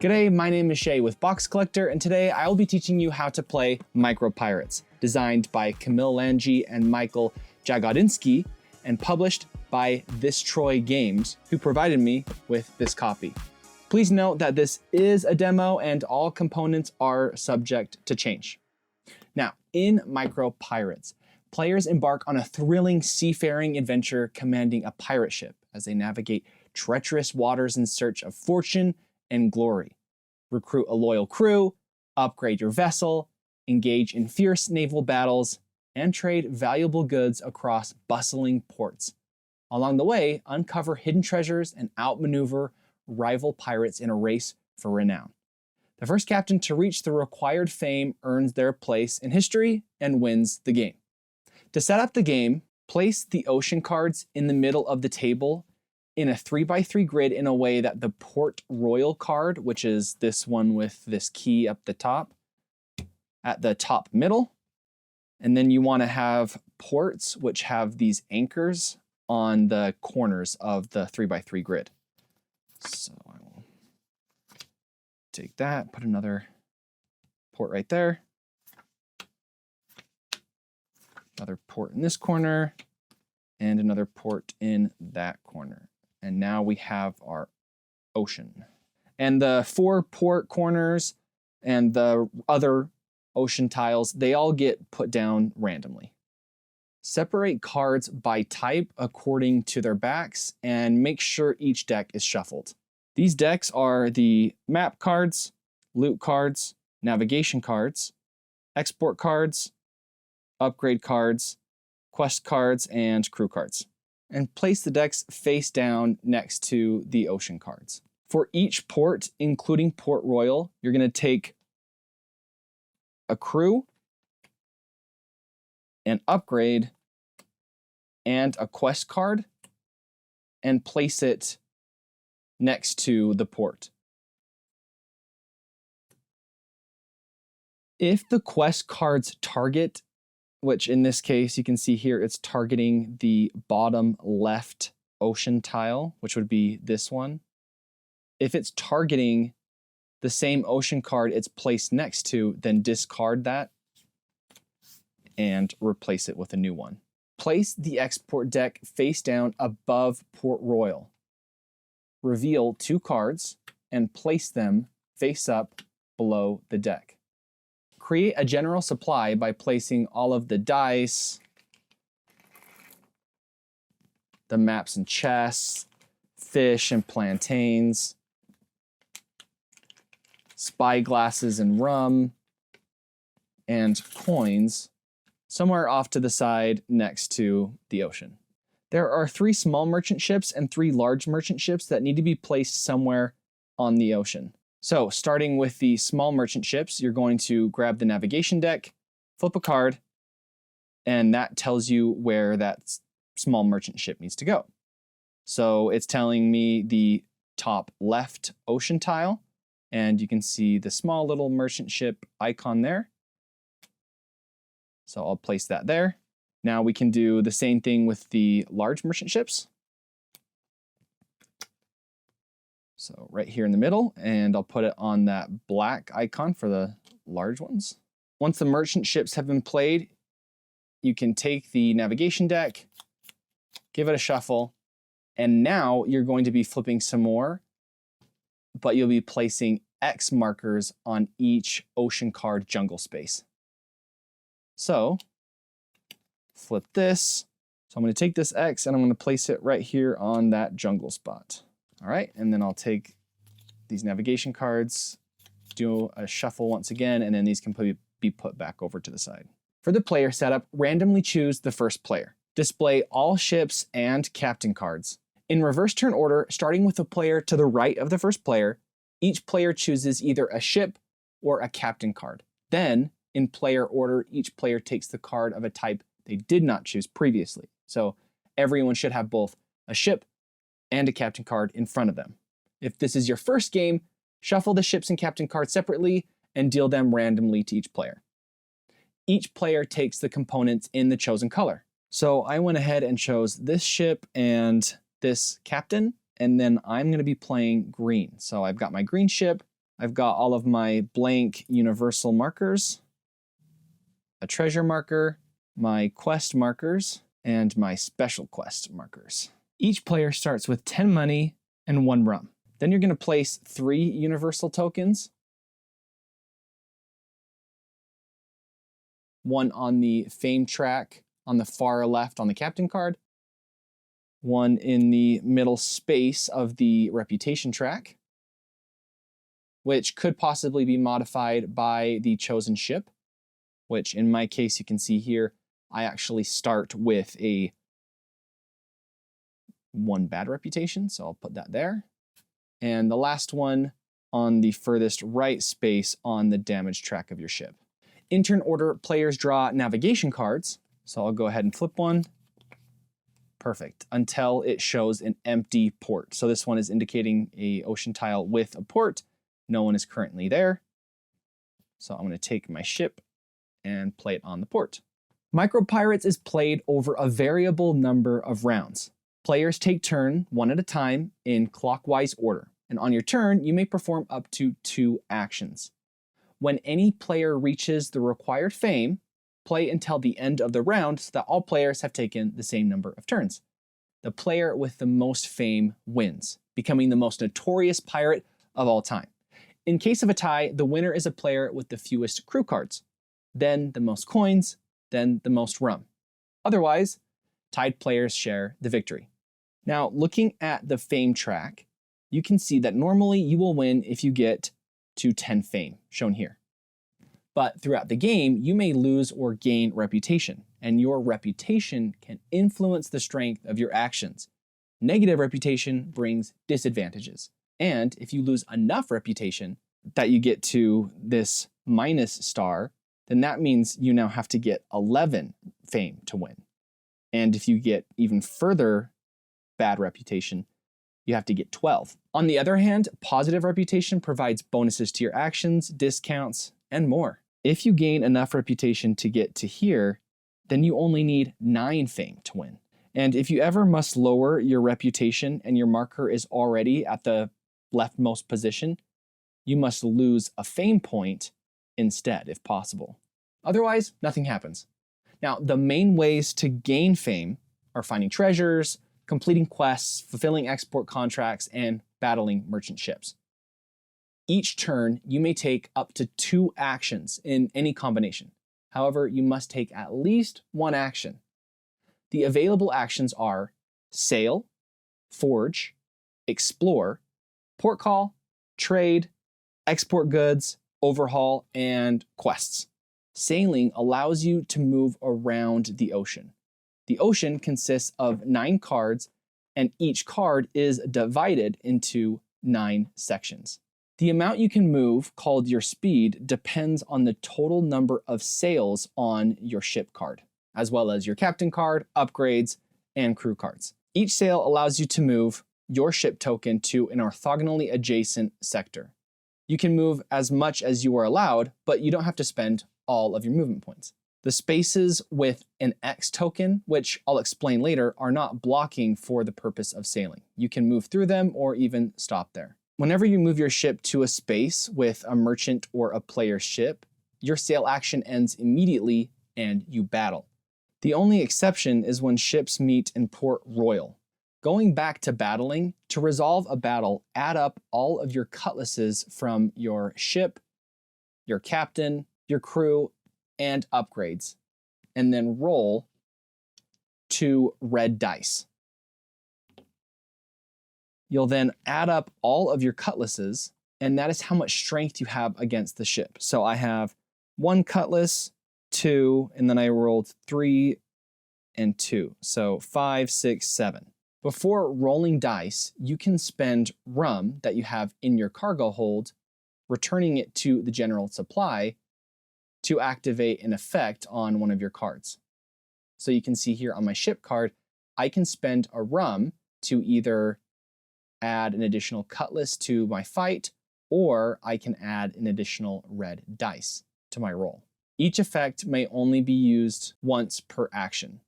G'day, my name is Shay with Box Collector, and today I will be teaching you how to play Micro Pirates, designed by Kamil Langie and Michał Jagodziński, and published by Thistroy Games, who provided me with this copy. Please note that this is a demo and all components are subject to change. Now, in Micro Pirates, players embark on a thrilling seafaring adventure commanding a pirate ship as they navigate treacherous waters in search of fortune and glory. Recruit a loyal crew, upgrade your vessel, engage in fierce naval battles, and trade valuable goods across bustling ports. Along the way, uncover hidden treasures and outmaneuver rival pirates in a race for renown. The first captain to reach the required fame earns their place in history and wins the game. To set up the game, place the ocean cards in the middle of the table in a 3x3 grid in a way that the Port Royal card, which is this one with this key up the top, at the top middle. And then you want to have ports which have these anchors on the corners of the 3x3 grid. So I will take that, put another port right there. Another port in this corner, and another port in that corner. And now we have our ocean. And the 4 port corners and the other ocean tiles, they all get put down randomly. Separate cards by type according to their backs and make sure each deck is shuffled. These decks are the map cards, loot cards, navigation cards, export cards, upgrade cards, quest cards, and crew cards. And place the decks face down next to the ocean cards. For each port, including Port Royal, you're going to take a crew, an upgrade, and a quest card, and place it next to the port. If the quest card's target, which in this case, you can see here, it's targeting the bottom left ocean tile, which would be this one. If it's targeting the same ocean card it's placed next to, then discard that and replace it with a new one. Place the export deck face down above Port Royal. Reveal 2 cards and place them face up below the deck. Create a general supply by placing all of the dice, the maps and chests, fish and plantains, spyglasses and rum, and coins somewhere off to the side next to the ocean. There are 3 small merchant ships and 3 large merchant ships that need to be placed somewhere on the ocean. So starting with the small merchant ships, you're going to grab the navigation deck, flip a card, and that tells you where that small merchant ship needs to go. So it's telling me the top left ocean tile, and you can see the small little merchant ship icon there. So I'll place that there. Now we can do the same thing with the large merchant ships. So right here in the middle, and I'll put it on that black icon for the large ones. Once the merchant ships have been played, you can take the navigation deck, give it a shuffle, and now you're going to be flipping some more, but you'll be placing X markers on each ocean card jungle space. So flip this. So I'm going to take this X and I'm going to place it right here on that jungle spot. All right, and then I'll take these navigation cards, do a shuffle once again, and then these can be put back over to the side. For the player setup, randomly choose the first player. Display all ships and captain cards. In reverse turn order, starting with the player to the right of the first player, each player chooses either a ship or a captain card. Then, in player order, each player takes the card of a type they did not choose previously. So everyone should have both a ship and a captain card in front of them. If this is your first game, shuffle the ships and captain cards separately and deal them randomly to each player. Each player takes the components in the chosen color. So I went ahead and chose this ship and this captain, and then I'm going to be playing green. So I've got my green ship, I've got all of my blank universal markers, a treasure marker, my quest markers, and my special quest markers. Each player starts with 10 money and 1 rum. Then you're going to place 3 universal tokens, 1 on the fame track on the far left on the captain card, 1 in the middle space of the reputation track, which could possibly be modified by the chosen ship, which in my case you can see here, I actually start with a 1 bad reputation, so I'll put that there. And the last one on the furthest right space on the damage track of your ship. In turn order, players draw navigation cards, so I'll go ahead and flip one. Perfect, until it shows an empty port. So this one is indicating an ocean tile with a port. No one is currently there. So I'm going to take my ship and play it on the port. Micro Pirates is played over a variable number of rounds. Players take turn 1 at a time in clockwise order. And on your turn, you may perform up to 2 actions. When any player reaches the required fame, play until the end of the round so that all players have taken the same number of turns. The player with the most fame wins, becoming the most notorious pirate of all time. In case of a tie, the winner is a player with the fewest crew cards, then the most coins, then the most rum. Otherwise, tied players share the victory. Now, looking at the fame track, you can see that normally you will win if you get to 10 fame, shown here. But throughout the game, you may lose or gain reputation, and your reputation can influence the strength of your actions. Negative reputation brings disadvantages. And if you lose enough reputation that you get to this minus star, then that means you now have to get 11 fame to win. And if you get even further bad reputation, you have to get 12. On the other hand, positive reputation provides bonuses to your actions, discounts, and more. If you gain enough reputation to get to here, then you only need 9 fame to win. And if you ever must lower your reputation and your marker is already at the leftmost position, you must lose a fame point instead, if possible. Otherwise, nothing happens. Now, the main ways to gain fame are finding treasures, completing quests, fulfilling export contracts, and battling merchant ships. Each turn, you may take up to 2 actions in any combination. However, you must take at least 1 action. The available actions are sail, forge, explore, port call, trade, export goods, overhaul, and quests. Sailing allows you to move around the ocean. The ocean consists of 9 cards, and each card is divided into 9 sections. The amount you can move, called your speed, depends on the total number of sails on your ship card, as well as your captain card, upgrades, and crew cards. Each sail allows you to move your ship token to an orthogonally adjacent sector. You can move as much as you are allowed, but you don't have to spend all of your movement points. The spaces with an X token, which I'll explain later, are not blocking for the purpose of sailing. You can move through them or even stop there. Whenever you move your ship to a space with a merchant or a player ship, your sail action ends immediately and you battle. The only exception is when ships meet in Port Royal. Going back to battling, to resolve a battle, add up all of your cutlasses from your ship, your captain, your crew, and upgrades, and then roll 2 red dice. You'll then add up all of your cutlasses, and that is how much strength you have against the ship. So I have 1 cutlass, 2, and then I rolled 3 and 2. So 5, 6, 7. Before rolling dice, you can spend rum that you have in your cargo hold, returning it to the general supply to activate an effect on one of your cards. So you can see here on my ship card, I can spend a rum to either add an additional cutlass to my fight, or I can add an additional red dice to my roll. Each effect may only be used once per action.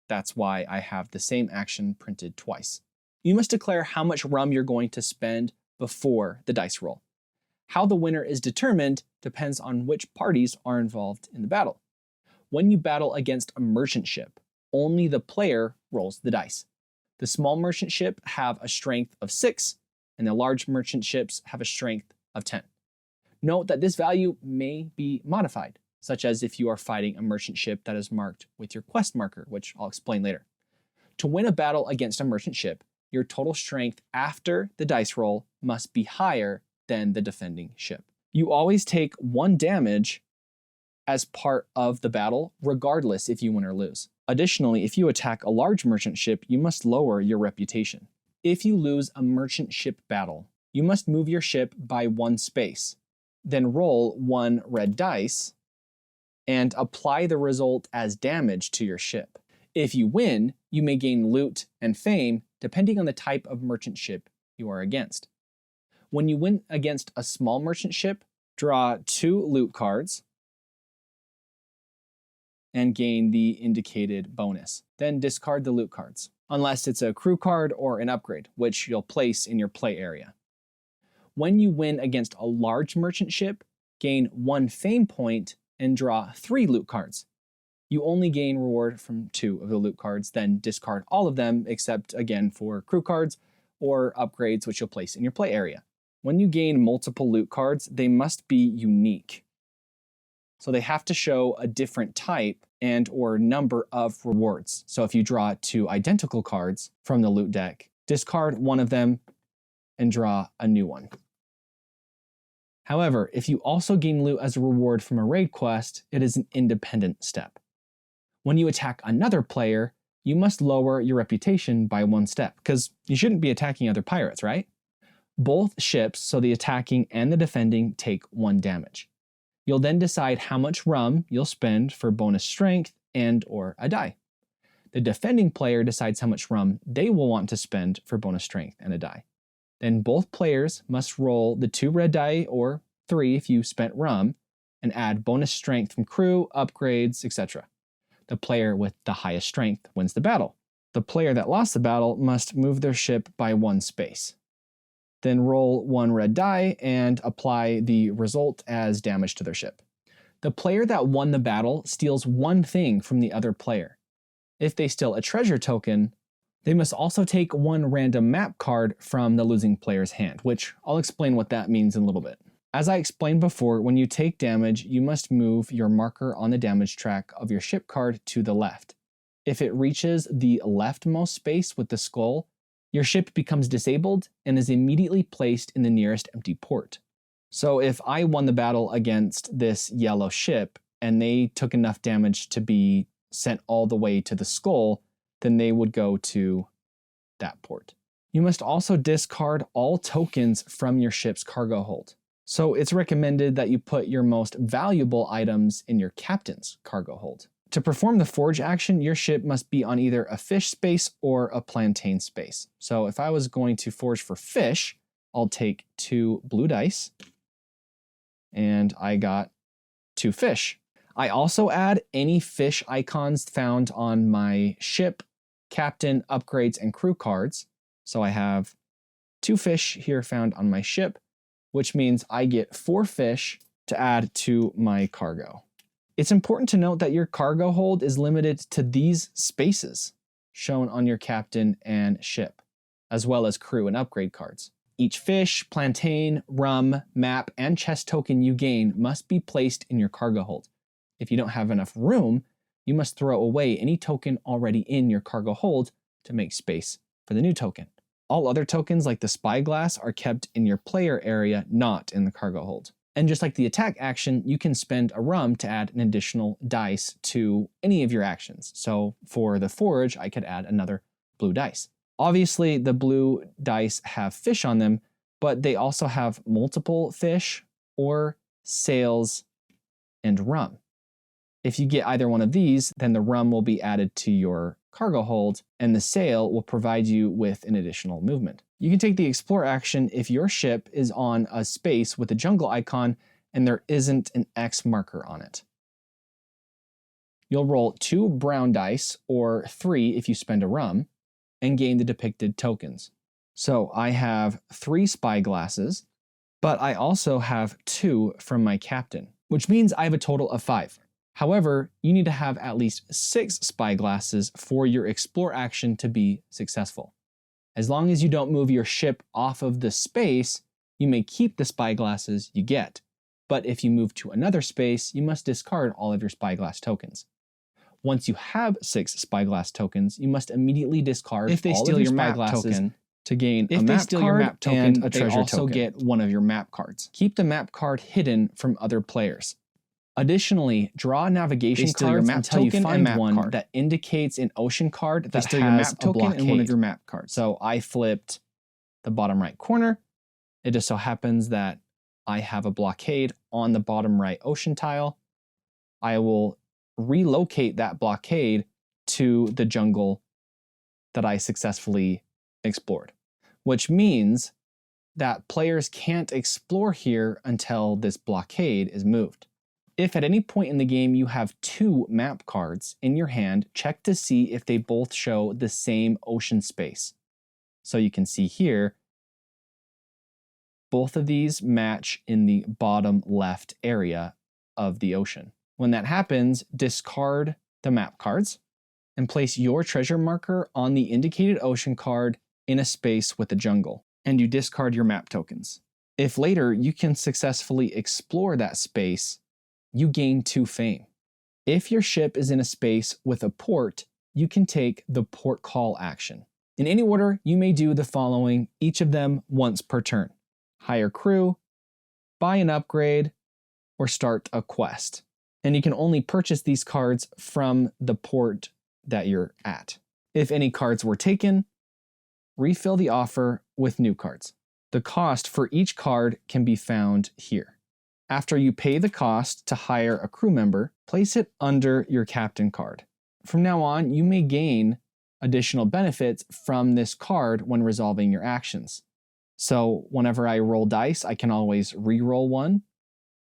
That's why I have the same action printed twice. You must declare how much rum you're going to spend before the dice roll. How the winner is determined depends on which parties are involved in the battle. When you battle against a merchant ship, only the player rolls the dice. The small merchant ship have a strength of 6, and the large merchant ships have a strength of 10. Note that this value may be modified, such as if you are fighting a merchant ship that is marked with your quest marker, which I'll explain later. To win a battle against a merchant ship, your total strength after the dice roll must be higher than the defending ship. You always take 1 damage as part of the battle, regardless if you win or lose. Additionally, if you attack a large merchant ship, you must lower your reputation. If you lose a merchant ship battle, you must move your ship by 1 space, then roll 1 red dice, and apply the result as damage to your ship. If you win, you may gain loot and fame depending on the type of merchant ship you are against. When you win against a small merchant ship, draw 2 loot cards and gain the indicated bonus. Then discard the loot cards, unless it's a crew card or an upgrade, which you'll place in your play area. When you win against a large merchant ship, gain 1 fame point and draw 3 loot cards. You only gain reward from 2 of the loot cards, then discard all of them except, again, for crew cards or upgrades which you'll place in your play area. When you gain multiple loot cards, they must be unique. So they have to show a different type and or number of rewards. So if you draw 2 identical cards from the loot deck, discard one of them and draw a new one. However, if you also gain loot as a reward from a raid quest, it is an independent step. When you attack another player, you must lower your reputation by 1 step, because you shouldn't be attacking other pirates, right? Both ships, so the attacking and the defending, take 1 damage. You'll then decide how much rum you'll spend for bonus strength and or a die. The defending player decides how much rum they will want to spend for bonus strength and a die. Then both players must roll the 2 red die, or 3 if you spent rum, and add bonus strength from crew, upgrades, etc. The player with the highest strength wins the battle. The player that lost the battle must move their ship by 1 space. Then roll 1 red die and apply the result as damage to their ship. The player that won the battle steals 1 thing from the other player. If they steal a treasure token, they must also take 1 random map card from the losing player's hand, which I'll explain what that means in a little bit. As I explained before, when you take damage, you must move your marker on the damage track of your ship card to the left. If it reaches the leftmost space with the skull, your ship becomes disabled and is immediately placed in the nearest empty port. So if I won the battle against this yellow ship and they took enough damage to be sent all the way to the skull, then they would go to that port. You must also discard all tokens from your ship's cargo hold. So it's recommended that you put your most valuable items in your captain's cargo hold. To perform the forge action, your ship must be on either a fish space or a plantain space. So if I was going to forge for fish, I'll take 2 blue dice, and I got 2 fish. I also add any fish icons found on my ship, captain, upgrades, and crew cards. So I have 2 fish here found on my ship, which means I get 4 fish to add to my cargo. It's important to note that your cargo hold is limited to these spaces shown on your captain and ship, as well as crew and upgrade cards. Each fish, plantain, rum, map, and chest token you gain must be placed in your cargo hold. If you don't have enough room, you must throw away any token already in your cargo hold to make space for the new token. All other tokens like the spyglass are kept in your player area, not in the cargo hold. And just like the attack action, you can spend a rum to add an additional dice to any of your actions. So for the forge, I could add another blue dice. Obviously, the blue dice have fish on them, but they also have multiple fish or sails and rum. If you get either one of these, then the rum will be added to your cargo hold, and the sail will provide you with an additional movement. You can take the explore action if your ship is on a space with a jungle icon and there isn't an X marker on it. You'll roll 2 brown dice, or 3 if you spend a rum, and gain the depicted tokens. So I have 3 spyglasses, but I also have 2 from my captain, which means I have a total of 5. However, you need to have at least 6 spyglasses for your explore action to be successful. As long as you don't move your ship off of the space, you may keep the spyglasses you get. But if you move to another space, you must discard all of your spyglass tokens. Once you have 6 spyglass tokens, you must immediately discard if they all steal of your your map spyglasses token to gain if a they map steal card your map token, and a they treasure also token. get one of your map cards. Keep the map card hidden from other players. Additionally, draw navigation cards until you find one that indicates an ocean card that has your map a token blockade. and one of your map cards. So I flipped the bottom right corner. It just so happens that I have a blockade on the bottom right ocean tile. I will relocate that blockade to the jungle that I successfully explored, which means that players can't explore here until this blockade is moved. If at any point in the game you have 2 map cards in your hand, check to see if they both show the same ocean space. So you can see here, both of these match in the bottom left area of the ocean. When that happens, discard the map cards and place your treasure marker on the indicated ocean card in a space with a jungle, and you discard your map tokens. If later you can successfully explore that space, you gain 2 fame. If your ship is in a space with a port, you can take the port call action. In any order, you may do the following, each of them once per turn. Hire crew, buy an upgrade, or start a quest. And you can only purchase these cards from the port that you're at. If any cards were taken, refill the offer with new cards. The cost for each card can be found here. After you pay the cost to hire a crew member, place it under your captain card. From now on, you may gain additional benefits from this card when resolving your actions. So whenever I roll dice, I can always re-roll one,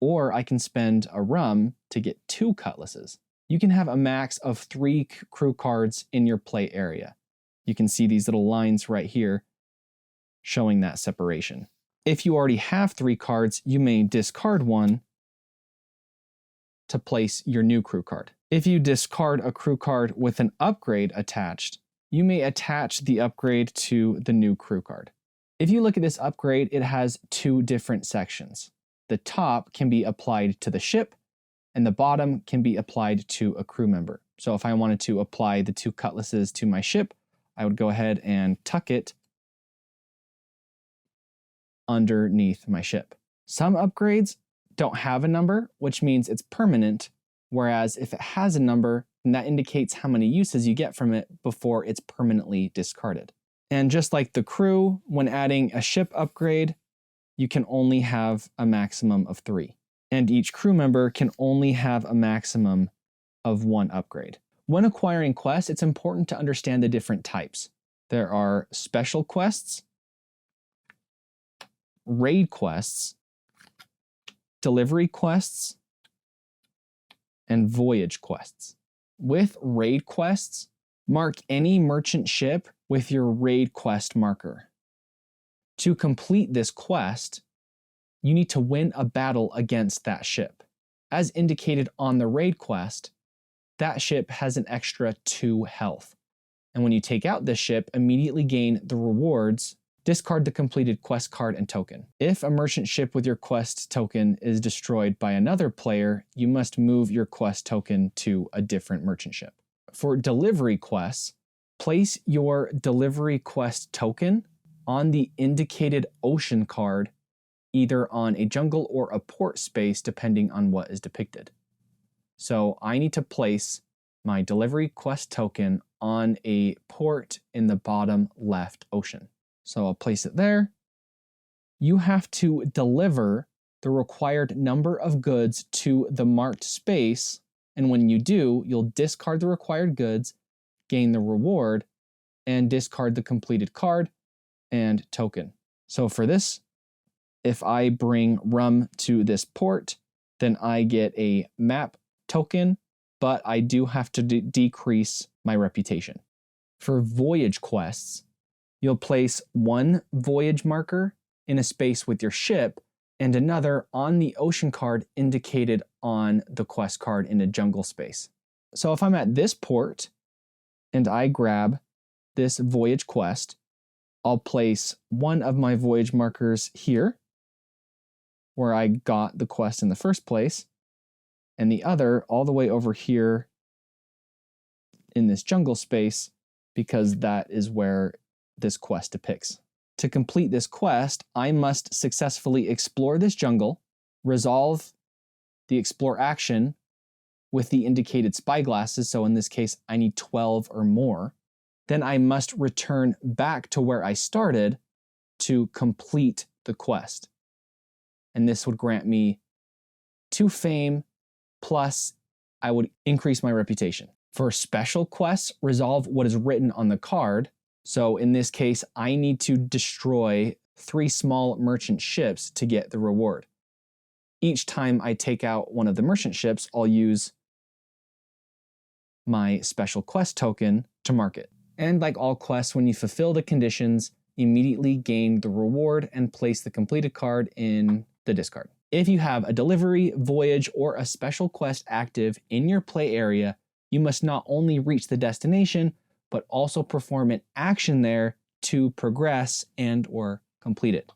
or I can spend a rum to get 2 cutlasses. You can have a max of 3 crew cards in your play area. You can see these little lines right here showing that separation. If you already have 3 cards, you may discard one to place your new crew card. If you discard a crew card with an upgrade attached, you may attach the upgrade to the new crew card. If you look at this upgrade, it has 2 different sections. The top can be applied to the ship, and the bottom can be applied to a crew member. So if I wanted to apply the 2 cutlasses to my ship, I would go ahead and tuck it underneath my ship. Some upgrades don't have a number, which means it's permanent, whereas if it has a number, then that indicates how many uses you get from it before it's permanently discarded. And just like the crew, when adding a ship upgrade, you can only have a maximum of 3. And each crew member can only have a maximum of 1 upgrade. When acquiring quests, it's important to understand the different types. There are special quests, raid quests, delivery quests, and voyage quests. With raid quests, mark any merchant ship with your raid quest marker. To complete this quest, you need to win a battle against that ship. As indicated on the raid quest, that ship has an extra 2 health. And when you take out this ship, immediately gain the rewards. Discard the completed quest card and token. If a merchant ship with your quest token is destroyed by another player, you must move your quest token to a different merchant ship. For delivery quests, place your delivery quest token on the indicated ocean card, either on a jungle or a port space, depending on what is depicted. So I need to place my delivery quest token on a port in the bottom left ocean. So I'll place it there. You have to deliver the required number of goods to the marked space, and when you do, you'll discard the required goods, gain the reward, and discard the completed card and token. So for this, if I bring rum to this port, then I get a map token, but I do have to decrease my reputation. For voyage quests, you'll place 1 voyage marker in a space with your ship, and another on the ocean card indicated on the quest card in a jungle space. So if I'm at this port and I grab this voyage quest, I'll place one of my voyage markers here, where I got the quest in the first place, and the other all the way over here in this jungle space, because that is where this quest depicts. To complete this quest, I must successfully explore this jungle, resolve the explore action with the indicated spyglasses, so in this case I need 12 or more. Then I must return back to where I started to complete the quest. And this would grant me 2 fame, plus I would increase my reputation. For special quests, resolve what is written on the card. So in this case, I need to destroy 3 small merchant ships to get the reward. Each time I take out one of the merchant ships, I'll use my special quest token to mark it. And like all quests, when you fulfill the conditions, immediately gain the reward and place the completed card in the discard. If you have a delivery, voyage, or a special quest active in your play area, you must not only reach the destination, but also perform an action there to progress and or complete it.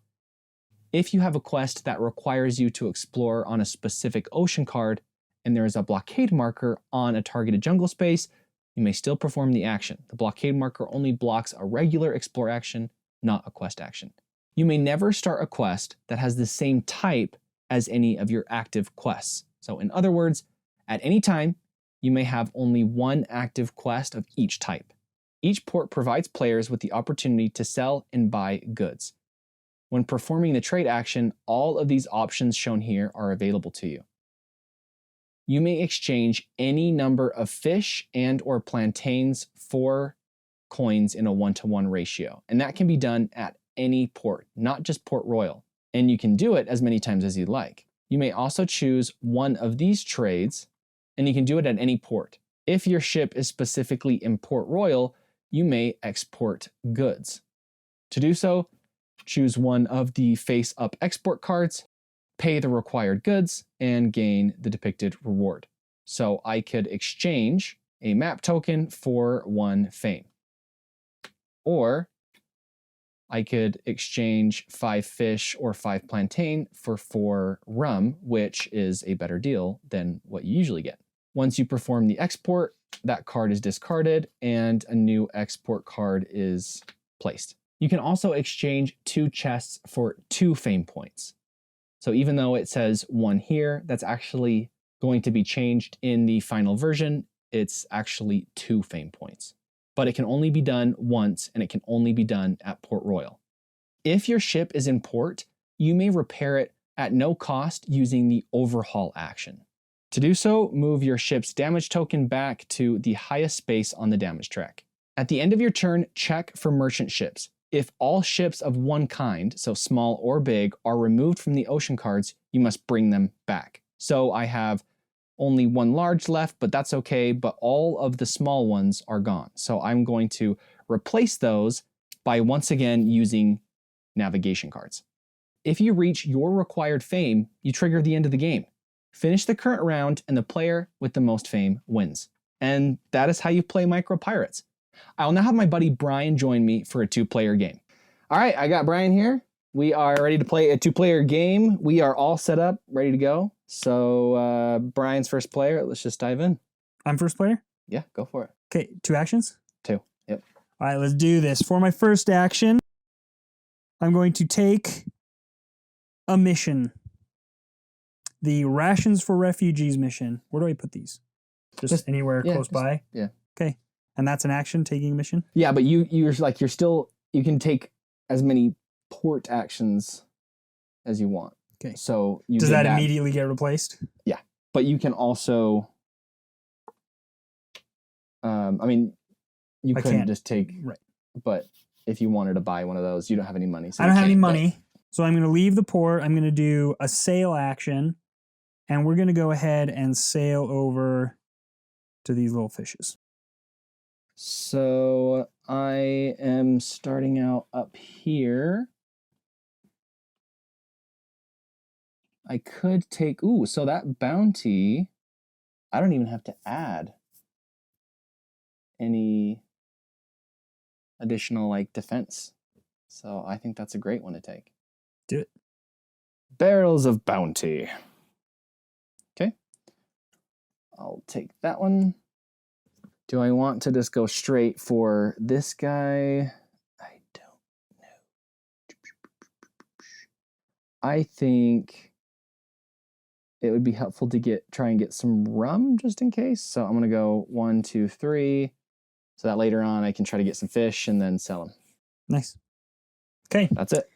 If you have a quest that requires you to explore on a specific ocean card and there is a blockade marker on a targeted jungle space, you may still perform the action. The blockade marker only blocks a regular explore action, not a quest action. You may never start a quest that has the same type as any of your active quests. So in other words, at any time, you may have only one active quest of each type. Each port provides players with the opportunity to sell and buy goods. When performing the trade action, all of these options shown here are available to you. You may exchange any number of fish and or plantains for coins in a 1-to-1 ratio. And that can be done at any port, not just Port Royal. And you can do it as many times as you like. You may also choose one of these trades, and you can do it at any port. If your ship is specifically in Port Royal, you may export goods. To do so, choose one of the face-up export cards, pay the required goods, and gain the depicted reward. So I could exchange a map token for 1 fame. Or I could exchange 5 fish or 5 plantain for 4 rum, which is a better deal than what you usually get. Once you perform the export, that card is discarded and a new export card is placed. You can also exchange 2 chests for 2 fame points. So even though it says 1 here, that's actually going to be changed in the final version. It's actually 2 fame points. But it can only be done once, and it can only be done at Port Royal. If your ship is in port, you may repair it at no cost using the overhaul action. To do so, move your ship's damage token back to the highest space on the damage track. At the end of your turn, check for merchant ships. If all ships of one kind, so small or big, are removed from the ocean cards, you must bring them back. So I have only 1 large left, but that's okay, but all of the small ones are gone. So I'm going to replace those by once again using navigation cards. If you reach your required fame, you trigger the end of the game. Finish the current round and the player with the most fame wins. And that is how you play Micro Pirates. I will now have my buddy Brian join me for a 2-player game. All right, I got Brian here. We are ready to play a 2-player game. We are all set up, ready to go. So Brian's first player. Let's just dive in. I'm first player? Yeah, go for it. Okay, 2 actions? 2, yep. All right, let's do this. For my first action, I'm going to take a mission. The Rations for Refugees mission. Where do I put these? Just anywhere close by? Yeah. Okay. And that's an action, taking a mission? Yeah, but you can take as many port actions as you want. Okay. So does that immediately get replaced? Yeah. But you can also you couldn't just take right. But if you wanted to buy one of those, you don't have any money. So I don't have any money. So I'm going to leave the port. I'm going to do a sail action. And we're going to go ahead and sail over to these little fishes. So I am starting out up here. I could take, ooh, so that bounty, I don't even have to add any additional like defense. So I think that's a great one to take. Do it. Barrels of Bounty. Okay. I'll take that one. Do I want to just go straight for this guy? I don't know. I think it would be helpful to try and get some rum just in case. So I'm going to go 1, 2, 3. So that later on I can try to get some fish and then sell them. Nice. Okay. That's it.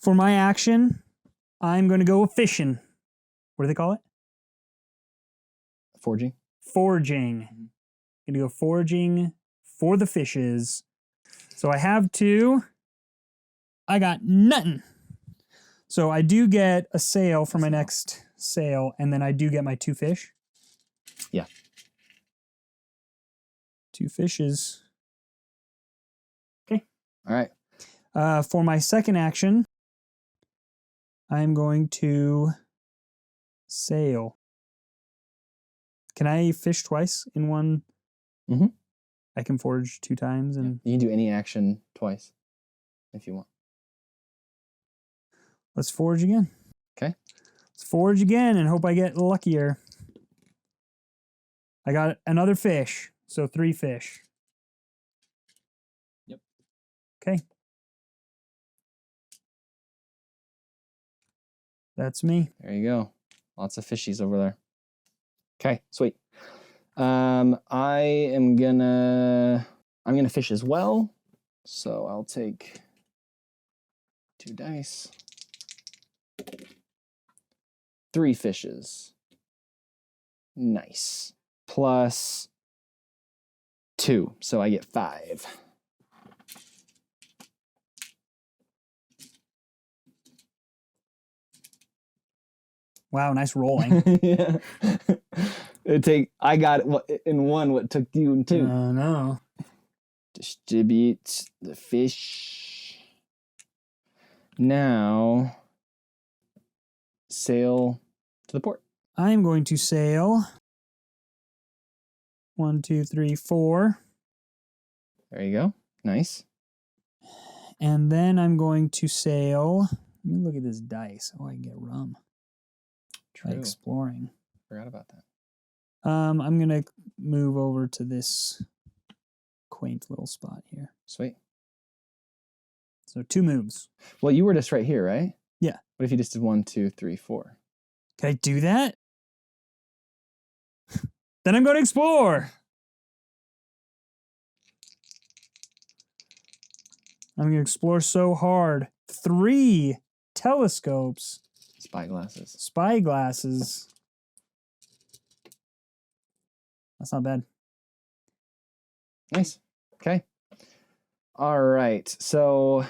For my action, I'm going to go fishing. What do they call it? Forging. Foraging. I'm going to go foraging for the fishes. So I have 2. I got nothing. So I do get a sale for my next sale, and then I do get my 2 fish. Yeah. 2 fishes. Okay. All right. For my second action, I'm going to sail. Can I fish twice in one? Mm-hmm. I can forage 2 times, and you can do any action twice if you want. Let's forage again. Okay. Let's forage again and hope I get luckier. I got another fish, so 3 fish. Yep. Okay. That's me. There you go. Lots of fishies over there. Okay, sweet. I'm gonna fish as well. So I'll take 2 dice. 3 fishes. Nice. Plus 2, so I get 5. Wow, nice rolling. Yeah. I got it in 1 what took you in 2. No. Distribute the fish. Now sail to the port. I'm going to sail. 1, 2, 3, 4. There you go. Nice. And then I'm going to sail. Let me look at this dice. Oh, I can get rum. True. By exploring. Forgot about that. I'm going to move over to this quaint little spot here. Sweet. So 2 moves. Well, you were just right here, right? Yeah. What if you just did 1, 2, 3, 4? Can I do that? Then I'm going to explore. I'm going to explore so hard. 3 telescopes. Spyglasses. Spyglasses. That's not bad. Nice. Okay. All right. So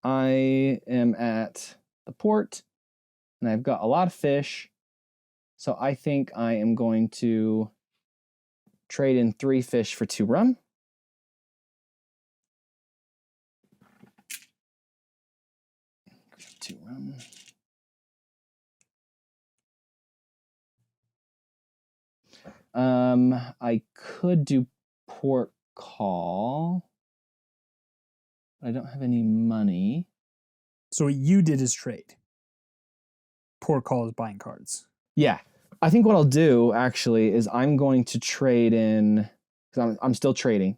I am at the port and I've got a lot of fish. So I think I am going to trade in 3 fish for 2 rum. Grab 2 rum. I could do port call. But I don't have any money. So what you did is trade. Port call is buying cards. Yeah. I think what I'll do actually is I'm going to trade in, because I'm still trading.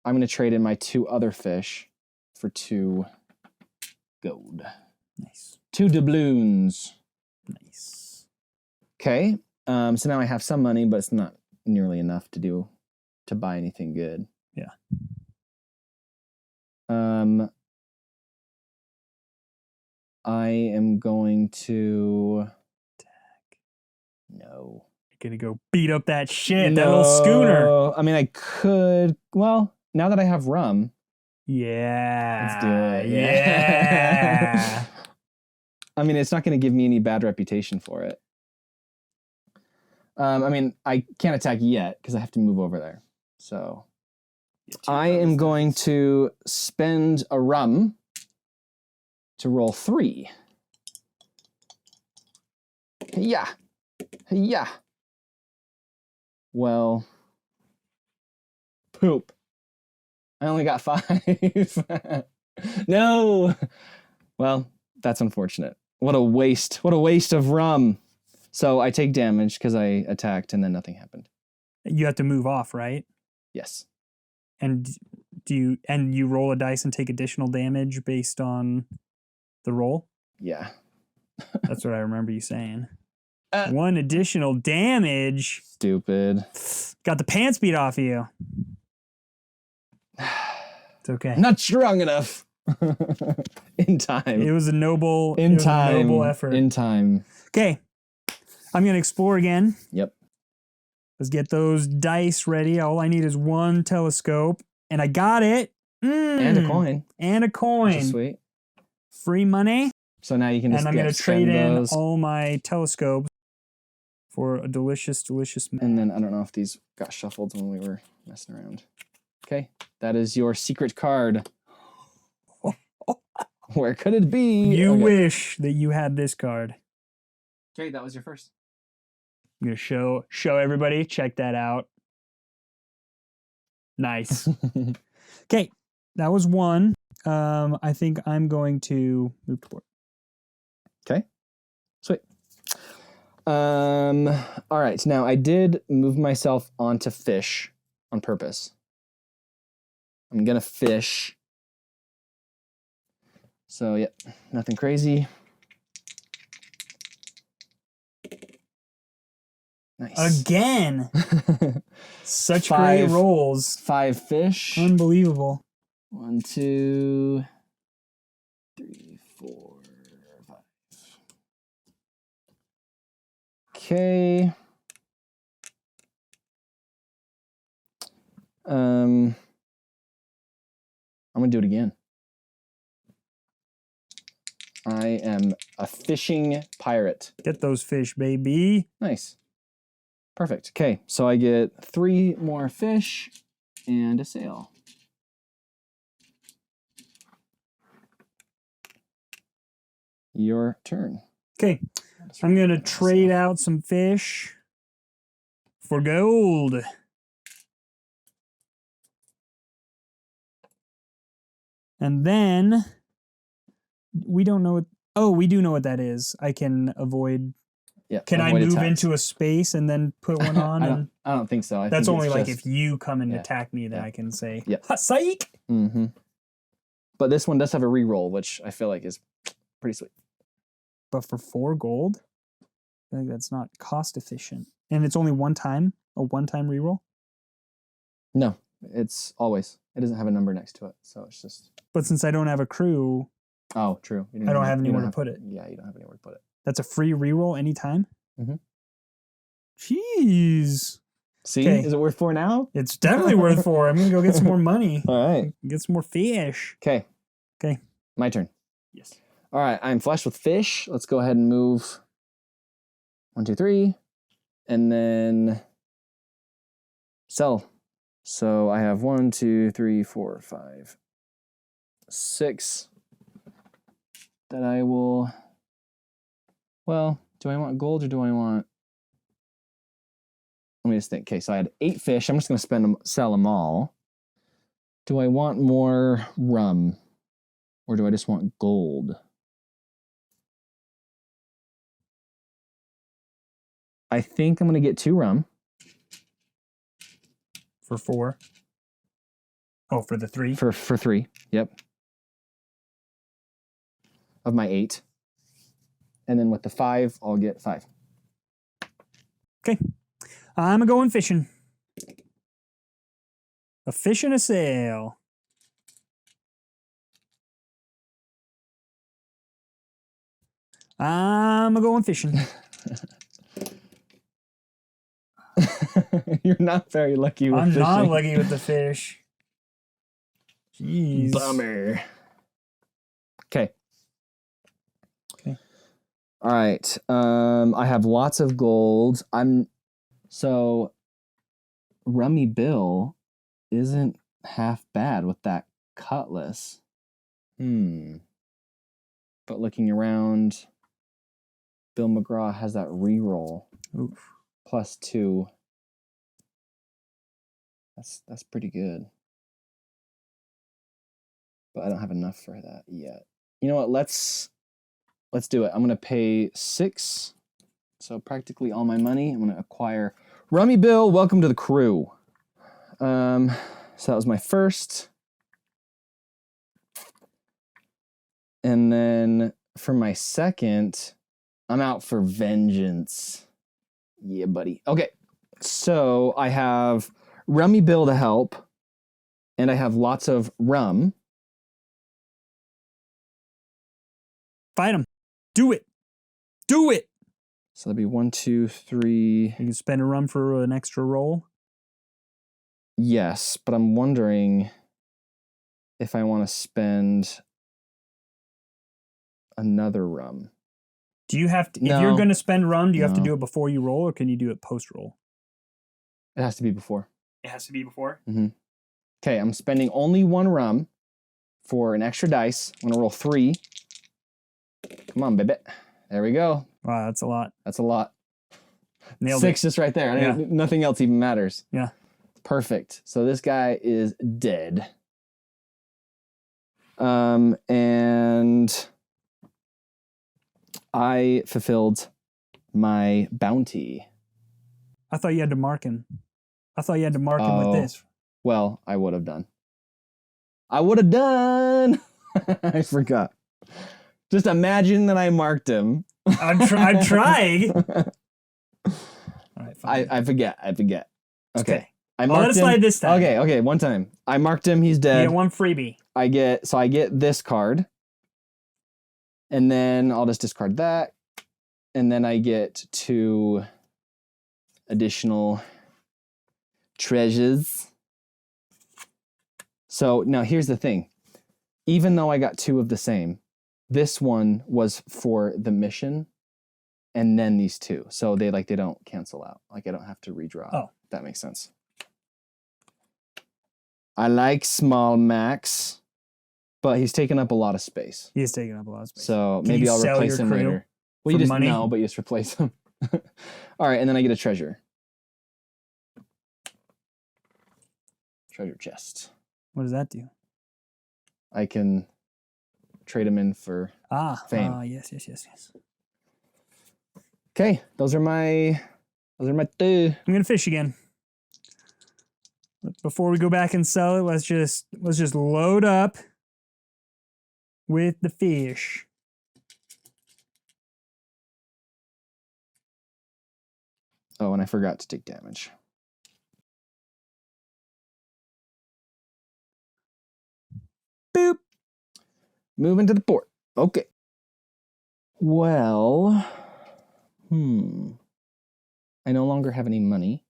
I'm going to trade in my 2 other fish for 2 gold. Nice. 2 doubloons. Nice. Okay. So now I have some money, but it's not nearly enough to buy anything good. Yeah. I am going to attack. No. You're going to go beat up that shit, that little schooner. I mean, I could. Well, now that I have rum. Yeah. Let's do it. Yeah. I mean, it's not going to give me any bad reputation for it. I mean, I can't attack yet because I have to move over there. So I am going to spend a rum to roll 3. Yeah. Yeah. Well, poop. I only got 5. No. Well, that's unfortunate. What a waste. What a waste of rum. So I take damage because I attacked and then nothing happened. You have to move off, right? Yes. And you roll a dice and take additional damage based on the roll? Yeah. That's what I remember you saying. 1 One additional damage. Stupid. Got the pants beat off of you. It's okay. Not strong enough. In time. It was a noble, In time. A noble effort. In time. Okay. I'm going to explore again. Yep. Let's get those dice ready. All I need is one telescope. And I got it. And a coin. And a Which coin. is sweet. Free money. So now you can just And I'm going to spend trade in those. all my telescopes for a delicious, delicious meal. And then I don't know if these got shuffled when we were messing around. Okay. That is your secret card. Where could it be? You Okay. wish that you had this card. Okay, that was your first. I'm going to show everybody. Check that out. Nice. Okay, that was one. I think I'm going to move to board. Okay. Sweet. All right. Now I did move myself onto fish on purpose. I'm gonna fish. So yeah, nothing crazy. Nice. Again. Such 5 great rolls. 5 fish. Unbelievable. 1, 2, 3, 4, 5. Okay. I'm gonna do it again. I am a fishing pirate. Get those fish, baby. Nice. Perfect. Okay, so I get 3 more fish and a sail. Your turn. Okay, I'm going to trade out some fish for gold. And then we don't know what... Oh, we do know what that is. I can avoid... Yeah. Can I move into a space and then put one on? I don't think so. That's think only it's like just, if you come and yeah. attack me, then Yeah. I can say, Yeah. "Ha, psych!" Mm-hmm. But this one does have a reroll, which I feel like is pretty sweet. But for 4 gold, I think that's not cost efficient. And it's only a one-time reroll. No, it's always. It doesn't have a number next to it, so it's just. But since I don't have a crew, Oh, true. I don't have anywhere to put it. Yeah, you don't have anywhere to put it. That's a free reroll anytime? Mhm. Jeez. See, Okay. is it worth 4 now? It's definitely worth 4. I'm going to go get some more money. All right. Get some more fish. Okay. Okay. My turn. Yes. All right, I'm flush with fish. Let's go ahead and move 1, 2, 3, and then sell. So I have 1, 2, 3, 4, 5, 6 that I will. Well, do I want gold or do I want? Let me just think. Okay, so I had 8 fish. I'm just going to sell them all. Do I want more rum, or do I just want gold? I think I'm going to get 2 rum. For 4. Oh, for the 3? For 3, yep. Of my 8. And then with the 5, I'll get 5. Okay. I'm going fishing. A fish and a sail. I'm going fishing. You're not very lucky with I'm fishing. not lucky with the fish. Jeez. Bummer. Okay. Okay. All right. I have lots of gold. So Rummy Bill isn't half bad with that cutlass. But looking around, Bill McGraw has that reroll. Oof. +2. That's pretty good. But I don't have enough for that yet. You know what? Let's do it. I'm gonna pay 6. So practically all my money. I'm gonna acquire Rummy Bill. Welcome to the crew. So that was my first. And then for my second, I'm out for vengeance. Yeah, buddy. Okay, so I have Rummy Bill to help, and I have lots of rum. Fight him. Do it. Do it. So that'd be 1, 2, 3. You can spend a rum for an extra roll. Yes, but I'm wondering if I want to spend another rum. Do you have to, No. if you're going to spend rum, do you have to No. do it before you roll, or can you do it post-roll? It has to be before. It has to be before? Okay, I'm spending only 1 rum for an extra dice. I'm going to roll 3. Come on, baby. There we go. Wow, that's a lot. That's a lot. Nailed 6 just right there. Yeah. Nothing else even matters. Yeah. Perfect. So this guy is dead. And I fulfilled my bounty. I thought you had to mark him. I thought you had to mark him with this. Well, I would have done. I forgot. Just imagine that I marked him. I'm trying. All right, fine. I forget. Okay. I Well, let it slide this time. Okay, one time. I marked him, he's You dead. get 1 freebie. I get this card. And then I'll just discard that. And then I get 2 additional treasures. So now here's the thing. Even though I got 2 of the same, this one was for the mission and then these 2. So they don't cancel out. Like I don't have to redraw. Oh. If that makes sense. I like Small Max, but he's taking up a lot of space. He is taking up a lot of space. So Can maybe you I'll sell replace your him crew later. Well, for you just money? no, but you just replace him. All right, and then I get a treasure. Treasure chest. What does that do? I can trade him in for fame. Yes. Okay, those are my 2. I'm gonna fish again. But before we go back and sell it, let's just load up with the fish. Oh, and I forgot to take damage. Boop. Moving to the port. Okay. Well, I no longer have any money,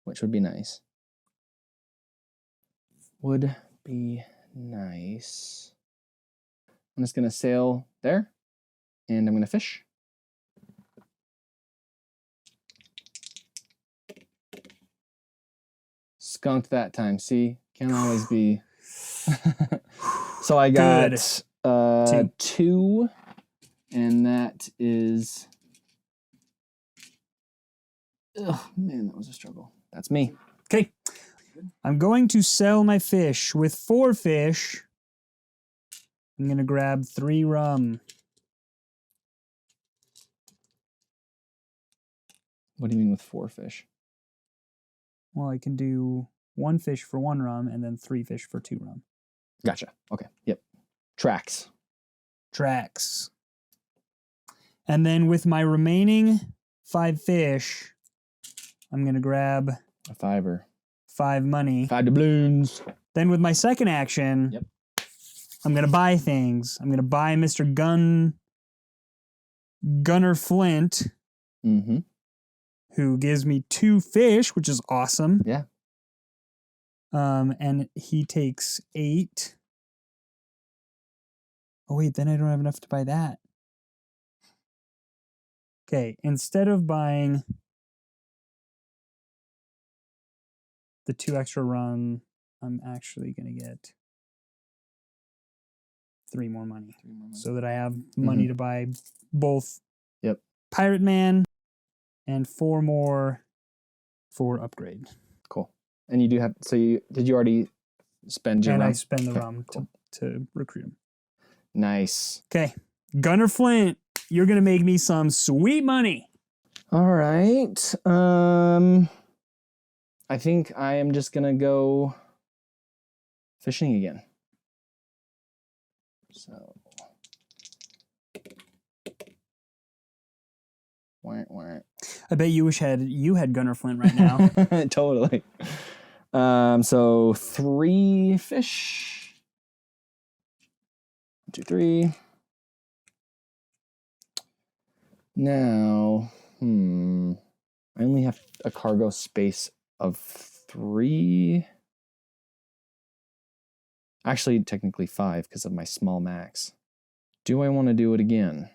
which would be nice. Would be nice. I'm just going to sail there, and I'm going to fish. Skunked that time. See? Can't always be... So I got 2, and that is... Oh, man, that was a struggle. That's me. Okay. I'm going to sell my fish. With 4 fish, I'm going to grab 3 rum. What do you mean with 4 fish? Well, I can do 1 fish for 1 rum and then 3 fish for 2 rum. Gotcha. Okay. Yep. Tracks. And then with my remaining 5 fish, I'm going to grab A 5 money. 5 doubloons. Then with my second action, Yep. I'm going to buy things. I'm going to buy Mr. Gunner Flint, Mm-hmm. who gives me 2 fish, which is awesome. Yeah. And he takes 8. Oh, wait, then I don't have enough to buy that. Okay, instead of buying the 2 extra rum, I'm actually going to get 3 more money. So that I have money to buy both Yep. Pirate Man, and 4 more for upgrade. Cool. And you do have, so did you already spend your And rum? I spend the Okay, rum cool. to recruit him. Nice. Okay. Gunner Flint, you're going to make me some sweet money. All right. I think I am just going to go fishing again. So. I bet you wish you had Gunner Flint right now. Totally. So 3 fish. 1, 2, 3. Now, I only have a cargo space of 3. Actually, technically 5 because of my small max. Do I want to do it again?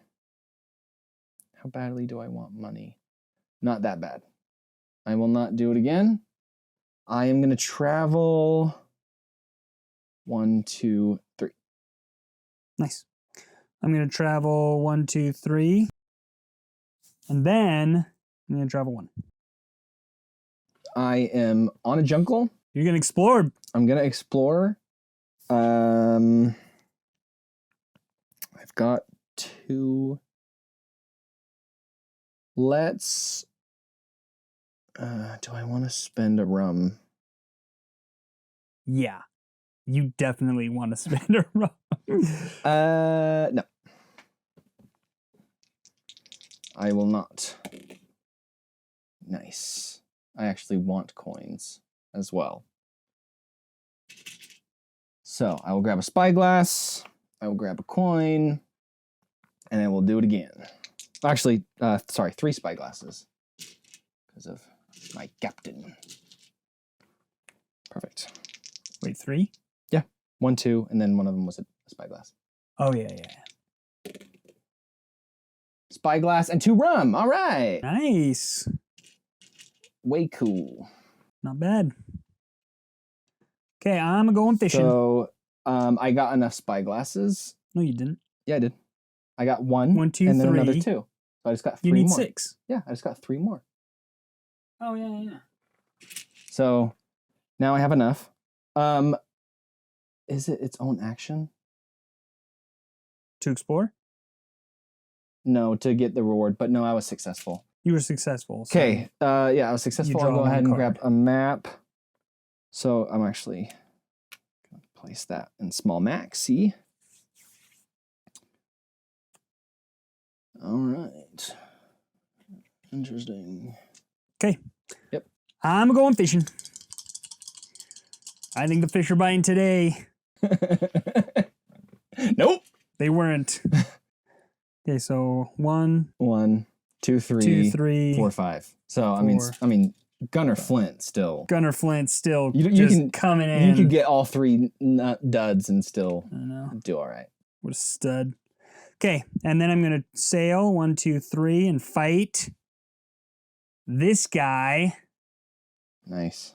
How badly do I want money? Not that bad. I will not do it again. I am going to travel 1, 2, 3. Nice. I'm going to travel 1, 2, 3. And then I'm going to travel 1. I am on a jungle. You're going to explore. I'm going to explore. I've got 2. Let's... do I want to spend a rum? Yeah. You definitely want to spend a rum. No. I will not. Nice. I actually want coins as well. So I will grab a spyglass, I will grab a coin, and then we'll do it again. Actually, 3 spyglasses because of my captain. Perfect. Wait, 3? Yeah, 1, 2, and then one of them was a spyglass. Oh, yeah. Spyglass and 2 rum. All right. Nice. Way cool. Not bad. Okay, I'm going fishing. So I got enough spyglasses. No, you didn't. Yeah, I did. I got 1, 1, 2, and then 3. another 2. So I just got 3 You need more. 6. Yeah, I just got 3 more. Oh, yeah. So now I have enough. Is it its own action? To explore? No, to get the reward. But no, I was successful. You were successful. So Okay. Yeah, I was successful. I'll draw go ahead one and card. grab a map. So I'm actually going to place that in small maxi. All right. Interesting. Okay. Yep. I'm going fishing. I think the fish are biting today. Nope. They weren't. Okay, so 1, 1, 2, 3, 2, 3, 4, 5. So 4. I mean, Gunner Flint still. Gunner Flint still You just can coming in. You could get all 3 duds and still I know. do all right. What a stud. Okay, and then I'm going to sail 1, 2, 3 and fight this guy. Nice.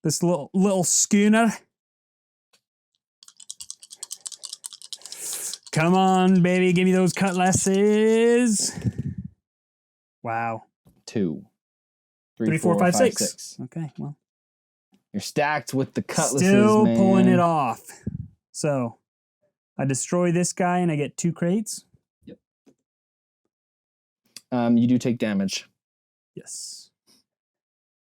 This little schooner. Come on, baby, give me those cutlasses. Wow. 2, 3, 4, 5, 6. Okay, well. You're stacked with the cutlasses, Still man. pulling it off. So, I destroy this guy and I get 2 crates. Yep. You do take damage. Yes.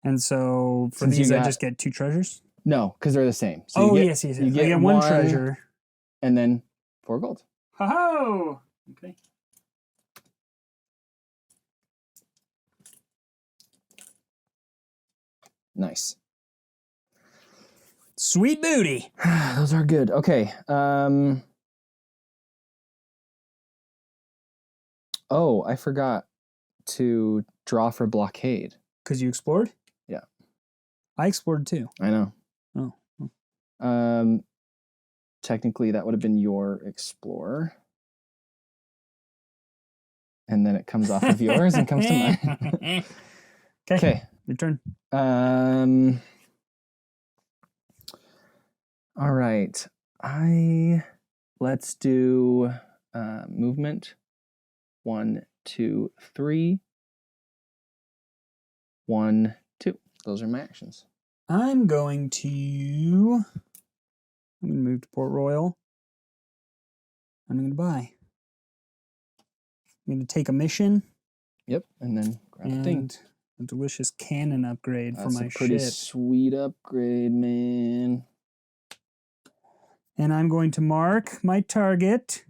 And so, for Since these, I just get 2 treasures? No, because they're the same. So yes. You I get get 1 treasure. And then 4 gold. Ho-ho! Okay. Nice. Sweet booty. Those are good. Okay. Oh, I forgot to draw for blockade. Because you explored? Yeah. I explored too. I know. Oh. Technically, that would have been your explorer. And then it comes off of yours and comes to mine. Okay. Your turn. All right. Let's do movement. 1, 2, 3. 1, 2. Those are my actions. I'm going to move to Port Royal. I'm going to buy. I'm going to take a mission. Yep, and then grab a thing. And a delicious cannon upgrade for my That's a pretty ship. sweet upgrade, man. And I'm going to mark my target.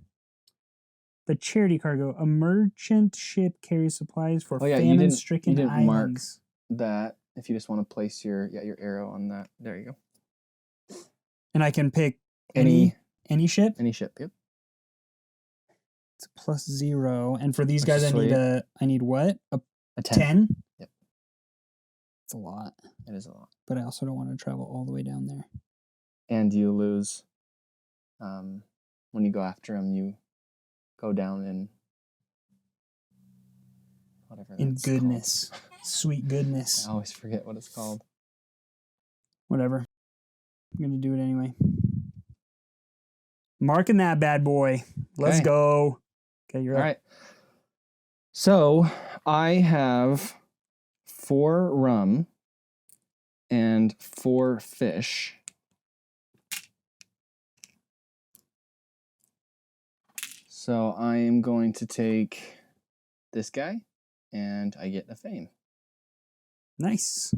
The charity cargo. A merchant ship carries supplies for famine-stricken islands. That if you just want to place your arrow on that. There you go. And I can pick any ship? Any ship, yep. It's a +0. And for these guys I need what? A 10? Yep. It's a lot. It is a lot. But I also don't want to travel all the way down there. And you lose when you go after him, you go down in whatever in goodness. Sweet goodness. I always forget what it's called. Whatever. I'm going to do it anyway. Marking that bad boy. Let's go. Okay, you're all up. right. So I have 4 rum and 4 fish. So I am going to take this guy, and I get a fame. Nice.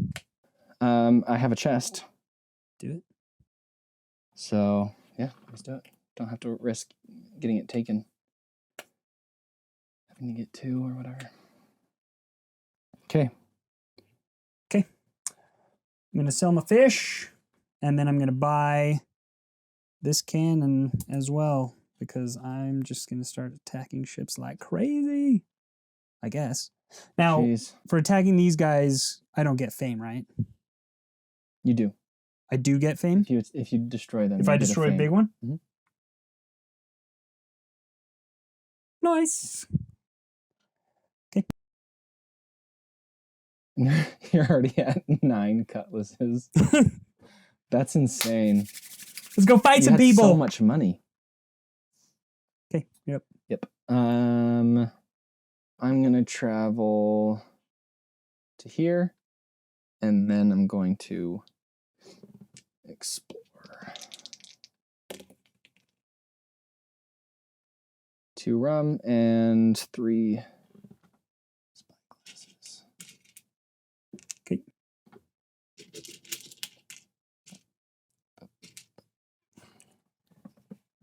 I have a chest. Do it. So, yeah, let's do it. Don't have to risk getting it taken. Having to get 2 or whatever. Okay. I'm going to sell my fish, and then I'm going to buy this cannon as well, because I'm just going to start attacking ships like crazy, I guess. Now, for attacking these guys, I don't get fame, right? You do. I do get fame? If you destroy them. If I destroy a big one? Mm-hmm. Nice. Okay. You're already at 9 cutlasses. That's insane. Let's go fight some people. So much money. Okay. Yep. I'm gonna travel to here, and then I'm going to explore. 2 rum and 3 spyglasses. Okay.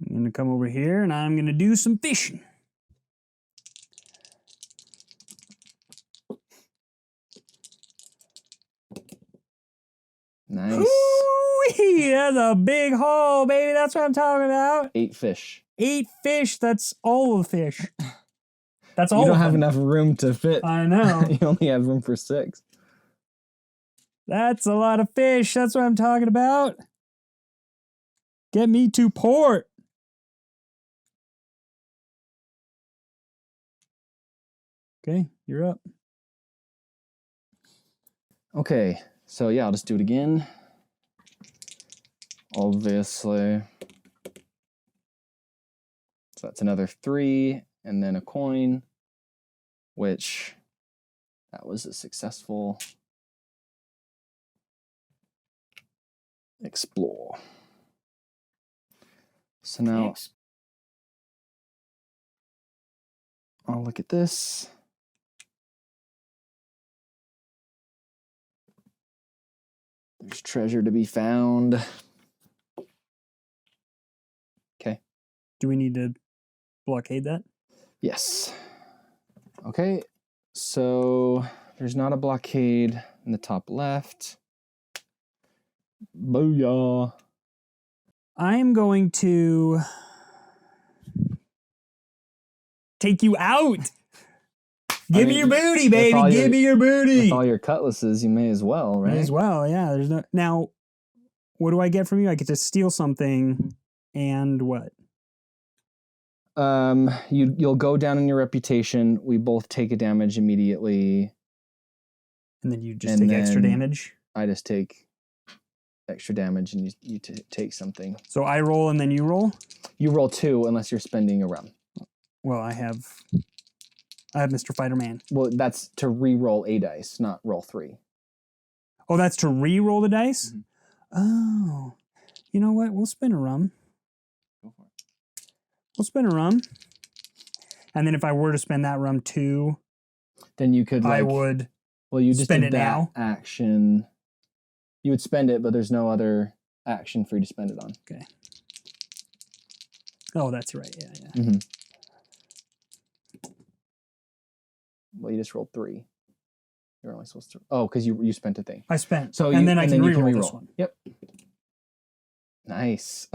I'm gonna come over here, and I'm gonna do some fishing. Nice. Ooh-wee, that's a big haul, baby. That's what I'm talking about. 8 fish. 8 fish. That's all the fish. That's all. You don't have enough room to fit. I know. You only have room for 6. That's a lot of fish. That's what I'm talking about. Get me to port. Okay, you're up. Okay, so yeah, I'll just do it again. Obviously. So that's another 3, and then a coin, which that was a successful explore. So now I'll look at this. There's treasure to be found. Okay. Do we need to blockade that? Yes. Okay, so there's not a blockade in the top left. Booyah. I'm going to take you out. Give me your booty, baby. Give me your booty. With all your cutlasses, you may as well, right? May as well, yeah. There's no. Now, what do I get from you? I get to steal something, and what? You'll go down in your reputation. We both take a damage immediately. And then you just take extra damage? I just take extra damage, and you take something. So I roll and then you roll? You roll 2 unless you're spending a rum. Well, I have I have Mr. Fighter Man. Well, that's to re-roll a dice, not roll 3. Oh, that's to re-roll the dice? Mhm. Oh. You know what? We'll spin a rum. Go for it. We'll spin a rum. And then if I were to spend that rum too, Then you could, like... I would Well, you just spend did it that now. action. You would spend it, but there's no other action for you to spend it on. Okay. Oh, that's right. Yeah, yeah. Mm-hmm. Well, you just rolled 3. You're only supposed to... Oh, because you spent a thing. I spent. So and then I can you re-roll this one. Yep. Nice.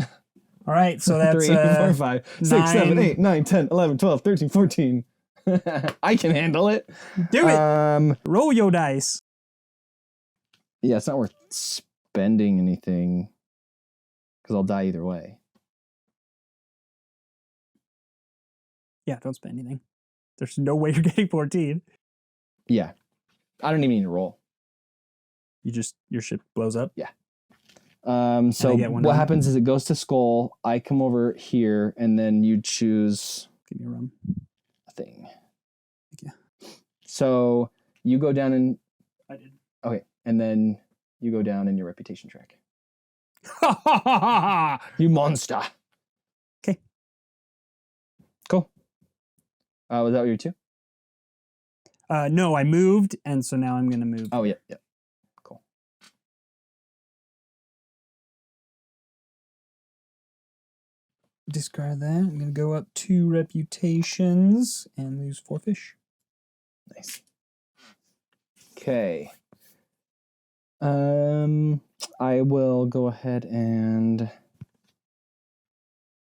All right, so that's 3, 4, 5, 6, 7, 9. 8, 9, 10, 11, 12, 13, 14. I can handle it. Do it. Roll your dice. Yeah, it's not worth spending anything because I'll die either way. Yeah, don't spend anything. There's no way you're getting 14. Yeah. I don't even need to roll. Your ship blows up? Yeah. So what happens is it goes to skull. I come over here, and then you choose... Give me a rum. A thing. Thank you. So you go down and... I did. Okay, and then you go down in your reputation track. You monster. Okay. Cool. Was that your 2? No, I moved, and so now I'm going to move. Oh, yeah, yeah. Cool. Discard that. I'm going to go up 2 reputations and lose 4 fish. Nice. Okay. I will go ahead and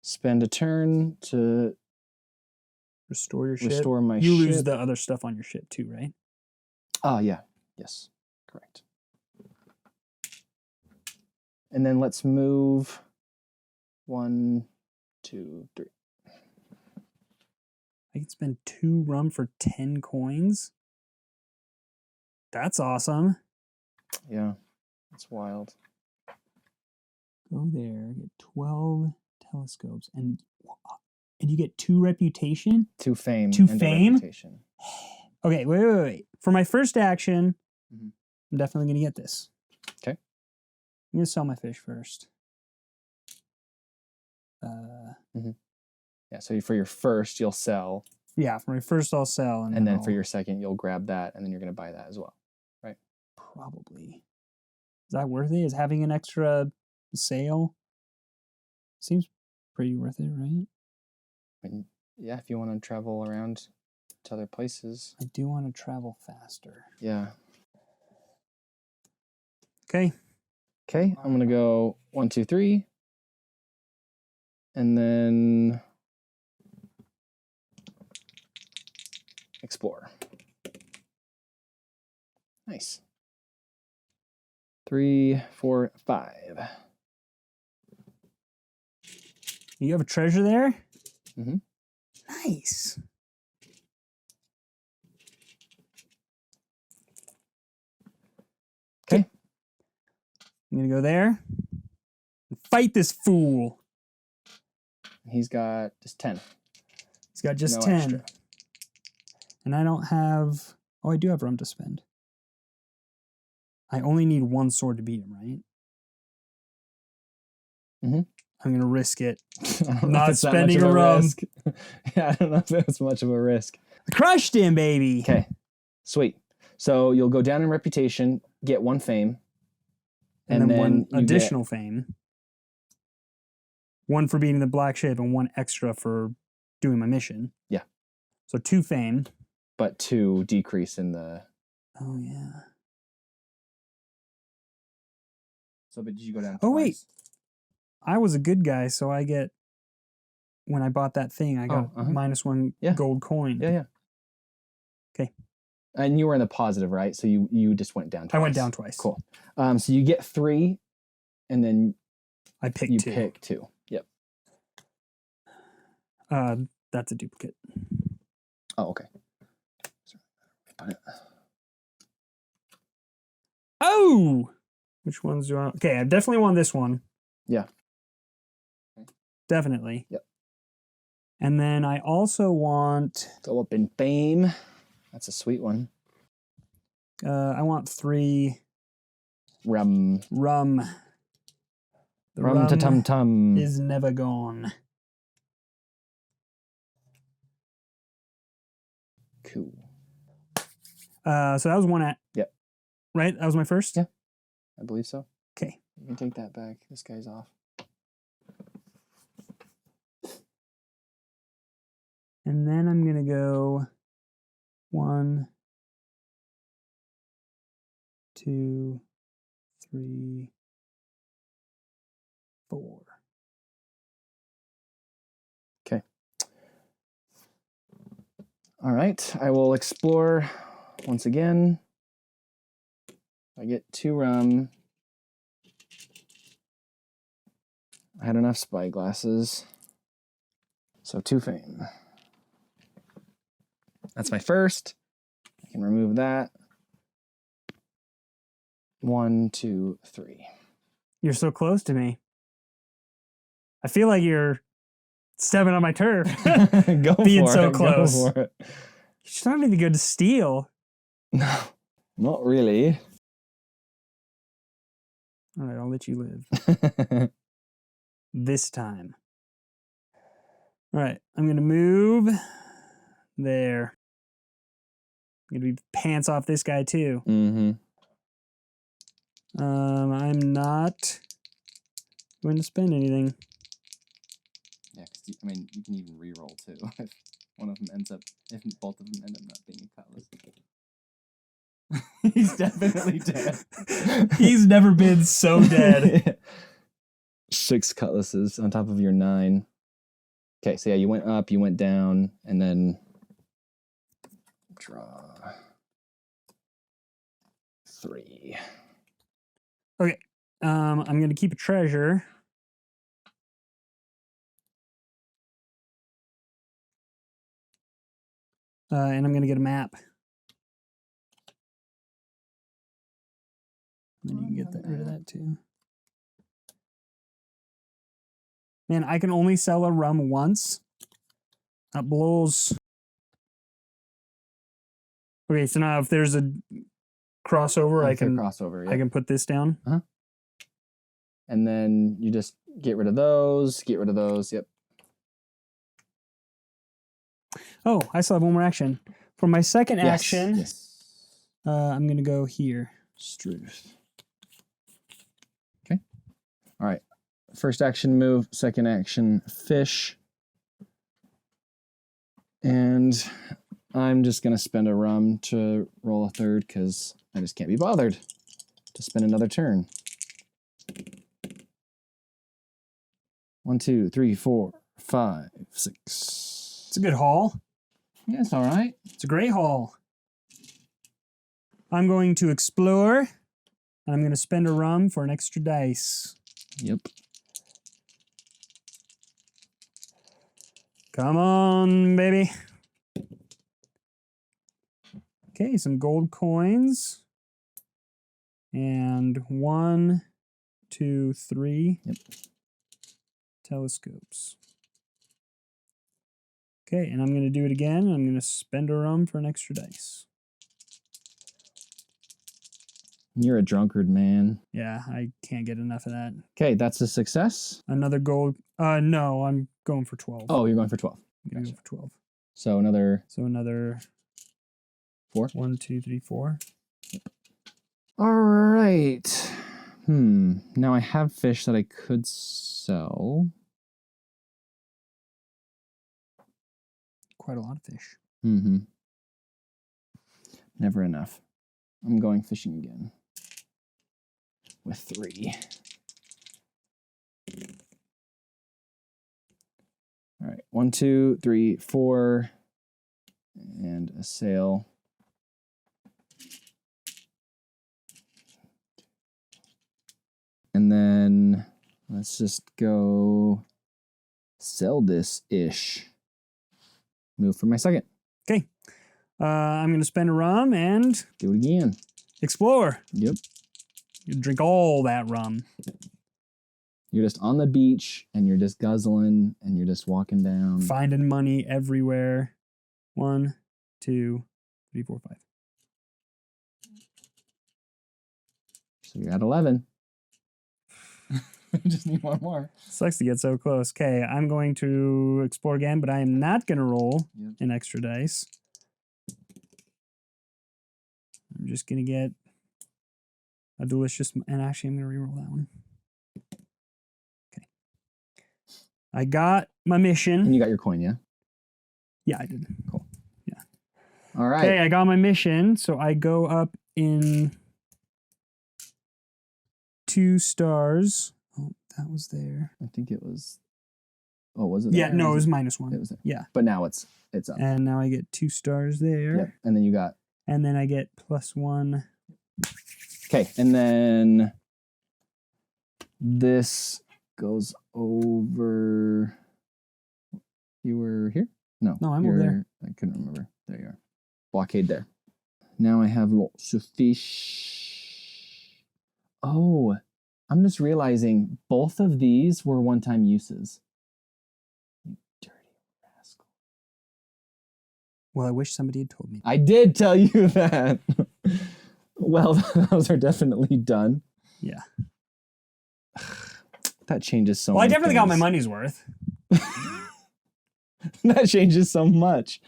spend a turn to Restore your ship. restore my You ship. lose the other stuff on your ship too, right? Yeah. Yes. Correct. And then let's move 1, 2, 3. I can spend 2 rum for 10 coins. That's awesome. Yeah. That's wild. Go there, get 12 telescopes, and you get 2 reputation? 2 fame. 2 and a fame? reputation. Okay, wait. For my first action, Mhm. I'm definitely going to get this. Okay. I'm going to sell my fish first. Yeah, so for your first, you'll sell. Yeah, for my first, I'll sell. And then for your second, you'll grab that, and then you're going to buy that as well. Right? Probably. Is that worth it? Is having an extra sale? Seems pretty worth it, right? Yeah, if you want to travel around to other places. I do want to travel faster. Yeah. Okay. Okay, I'm going to go 1, 2, 3. And then explore. Nice. 3, 4, 5. You have a treasure there? Mm-hmm. Nice. Okay. I'm going to go there and fight this fool. He's got just 10. He's got just No 10. extra. And I don't have... Oh, I do have rum to spend. I only need 1 sword to beat him, right? Mm-hmm. I'm going to risk it. I'm not spending a rum. Risk. Yeah, I don't know if it's much of a risk. I crushed him, baby. Okay, sweet. So you'll go down in reputation, get 1 fame. And then 1 additional fame. 1 for beating the black ship and 1 extra for doing my mission. Yeah. So 2 fame. But 2 decrease in the... Oh, yeah. So, but did you go down Oh, twice? wait. I was a good guy, so I get... When I bought that thing, I got -1 gold coin. Yeah. Okay. And you were in the positive, right? So you just went down twice. I went down twice. Cool. So you get 3, and then I picked you 2. pick 2. Yep. That's a duplicate. Oh, okay. Oh! Which ones do I... Okay, I definitely want this one. Yeah. Definitely. Yep. And then I also want... Go up in fame. That's a sweet one. I want 3... Rum. Rum. The Rum to tum tum. is never gone. Cool. So that was one at... Yep. Right? That was my first? Yeah. I believe so. Okay. You can take that back. This guy's off. And then I'm going to go 1, 2, 3, 4. Okay. All right. I will explore once again. I get 2 rum. I had enough spyglasses. So 2 fame. That's my first. I can remove that. 1, 2, 3. You're so close to me. I feel like you're stepping on my turf. Go Being for so it. close. Go for it. It's not even good to steal. No, not really. All right, I'll let you live. This time. All right, I'm going to move there. I'm going to be pants off this guy too. Mm-hmm. I'm not going to spend anything. Yeah, because I mean, you can even re-roll too if one of them ends up, if both of them end up not being a cutlass. He's definitely dead. He's never been so dead. 6 cutlasses on top of your 9. Okay, so yeah, you went up, you went down, and then draw 3. Okay, I'm going to keep a treasure. And I'm going to get a map. Then you can get rid of that too. Man, I can only sell a rum once. That blows. Okay, so now if there's a crossover, I can crossover. Yeah. I can put this down. And then you just get rid of those. Get rid of those. Yep. Oh, I still have one more action. For my second Yes, action, yes. I'm going to go here. Struth. Okay. All right. First action move. Second action fish. And I'm just going to spend a rum to roll a third because I just can't be bothered to spend another turn. 1, 2, 3, 4, 5, 6. It's a good haul. Yeah, it's all right. It's a great haul. I'm going to explore, and I'm going to spend a rum for an extra dice. Yep. Come on, baby. Okay, some gold coins. And 1, 2, 3. Yep. Telescopes. Okay, and I'm going to do it again. I'm going to spend a rum for an extra dice. You're a drunkard, man. Yeah, I can't get enough of that. Okay, that's a success. Another gold. No, I'm going for 12. Oh, you're going for 12. I'm going to go for 12. So another... So another... 4? 1, 2, 3, 4. Yep. All right. Now I have fish that I could sell. Quite a lot of fish. Mm-hmm. Never enough. I'm going fishing again. With 3. All right. 1, 2, 3, 4. And a sail. And then let's just go sell this-ish. Move for my second. Okay. I'm going to spend a rum and Do it again. explore. Yep. You drink all that rum. You're just on the beach and you're just guzzling and you're just walking down. Finding money everywhere. 1, 2, 3, 4, 5. So you're at 11. Just need one more. Sucks to get so close. Okay, I'm going to explore again, but I am not going to roll an extra dice. I'm just going to get a delicious... And actually, I'm going to reroll that one. Okay. I got my mission. And you got your coin, yeah? Yeah, I did. Cool. Yeah. All right. Okay, I got my mission. So I go up in 2 stars. Oh, that was there. I think it was... Oh, was it? Yeah, there? no, it was -1. It was there. Yeah. But now it's up. And now I get 2 stars there. Yep. And then you got... And then I get +1. Okay, and then this goes over... You were here? No. No, I'm over there. I couldn't remember. There you are. Blockade there. Now I have lots of fish. Oh, I'm just realizing both of these were one-time uses. You dirty rascal. Well, I wish somebody had told me. I did tell you that. Well, those are definitely done. Yeah. That changes so much. Well, I definitely got my money's worth. That changes so much.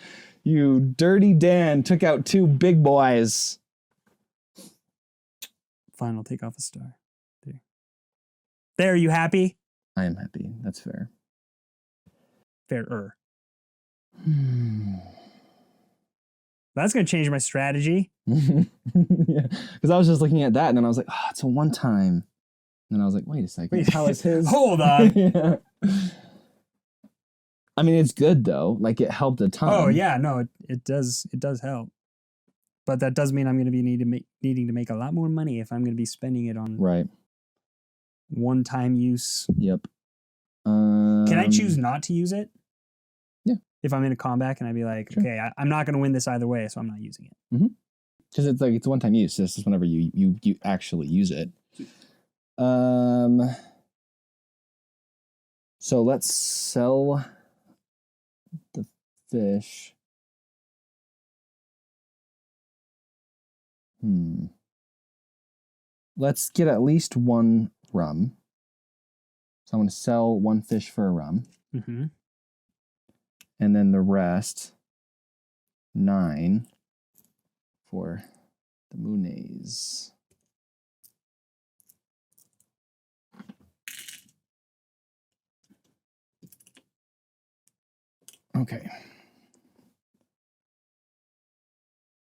You dirty Dan took out 2 big boys. Fine, I'll take off a star. There, you happy? I am happy. That's fair. Fairer. That's going to change my strategy. Yeah, because I was just looking at that and then I was like, oh, it's a one-time. And then I was like, wait a second. Wait, how is his? Hold on. Yeah. I mean, it's good though. Like it helped a ton. Oh yeah, no, it does help. But that does mean I'm going to be needing to make a lot more money if I'm going to be spending it on Right. one-time use. Yep. Can I choose not to use it? Yeah. If I'm in a combat, can I be like, Sure. okay, I'm not going to win this either way, so I'm not using it. Because it's like it's a one-time use. This is whenever you actually use it. So let's sell the fish. Let's get at least 1 rum. So I'm going to sell 1 fish for a rum. Mm-hmm. And then the rest, 9 for the Moonés. Okay.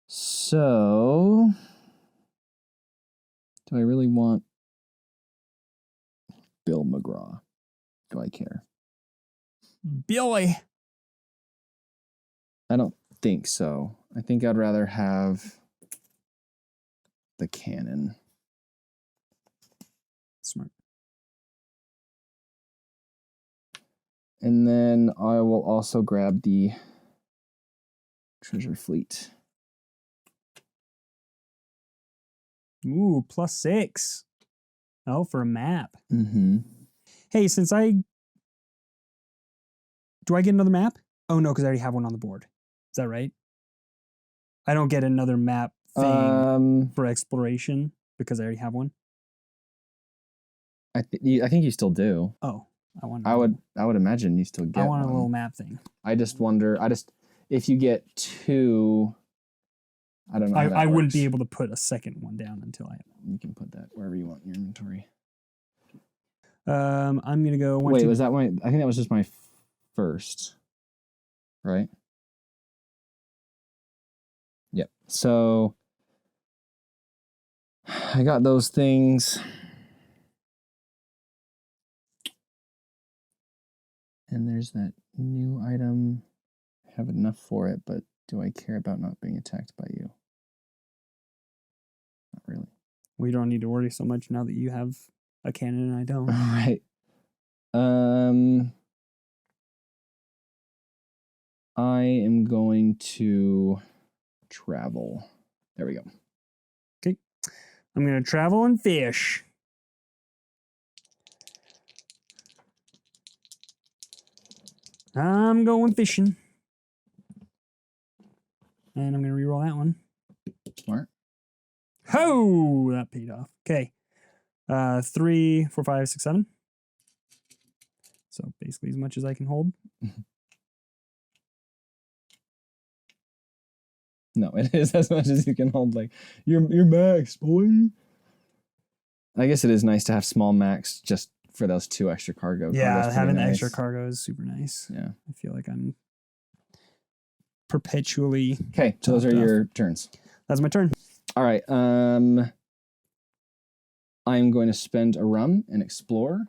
So, do I really want Bill McGraw? Do I care? Billy. I don't think so. I think I'd rather have the cannon. Smart. And then I will also grab the treasure fleet. Ooh, +6. Oh, for a map. Mm-hmm. Hey, do I get another map? Oh no, because I already have one on the board. Is that right? I don't get another map thing for exploration because I already have one. I think you still do. Oh, I would imagine you still get. I want one. a little map thing. I just wonder. If you get 2, I don't know. I wouldn't be able to put a second one down until I have one. You can put that wherever you want in your inventory. I'm gonna go. Wait, was that my? I think that was just my first, right? Yep. So I got those things. And there's that new item. I have enough for it, but do I care about not being attacked by you? Not really. We don't need to worry so much now that you have a cannon and I don't. All right. I am going to travel. There we go. Okay. I'm going to travel and fish. I'm going fishing. And I'm going to reroll that one. Smart. Ho! That paid off. Okay. 3, 4, 5, 6, 7. So basically as much as I can hold. No, it is as much as you can hold. Like, you're max, boy. I guess it is nice to have small max just for those 2 extra cargo. Yeah, having the extra cargo is super nice. Yeah. I feel like I'm perpetually... Okay, so those are your turns. That's my turn. All right. I'm going to spend a rum and explore.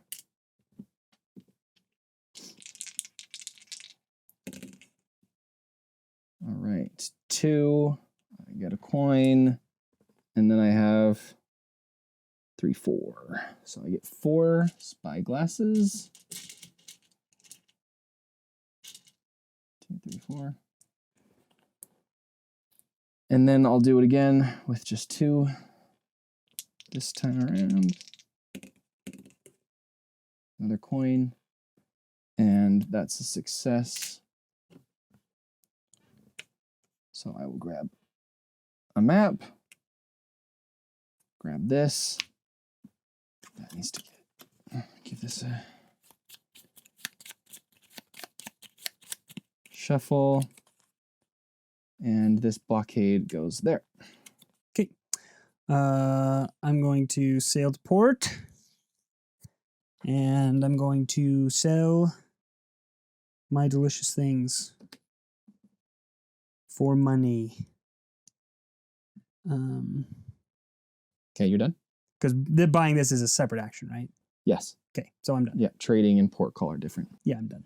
All right. 2. I get a coin. And then I have 3, 4. So I get 4 spy glasses. 2, 3, 4. And then I'll do it again with just 2 this time around. Another coin. And that's a success. So I will grab a map. Grab this. That needs to give this a shuffle. And this blockade goes there. Okay. I'm going to sail to port. And I'm going to sell my delicious things for money. Okay, you're done? Because buying this is a separate action, right? Yes. Okay, so I'm done. Yeah, trading and port call are different. Yeah, I'm done.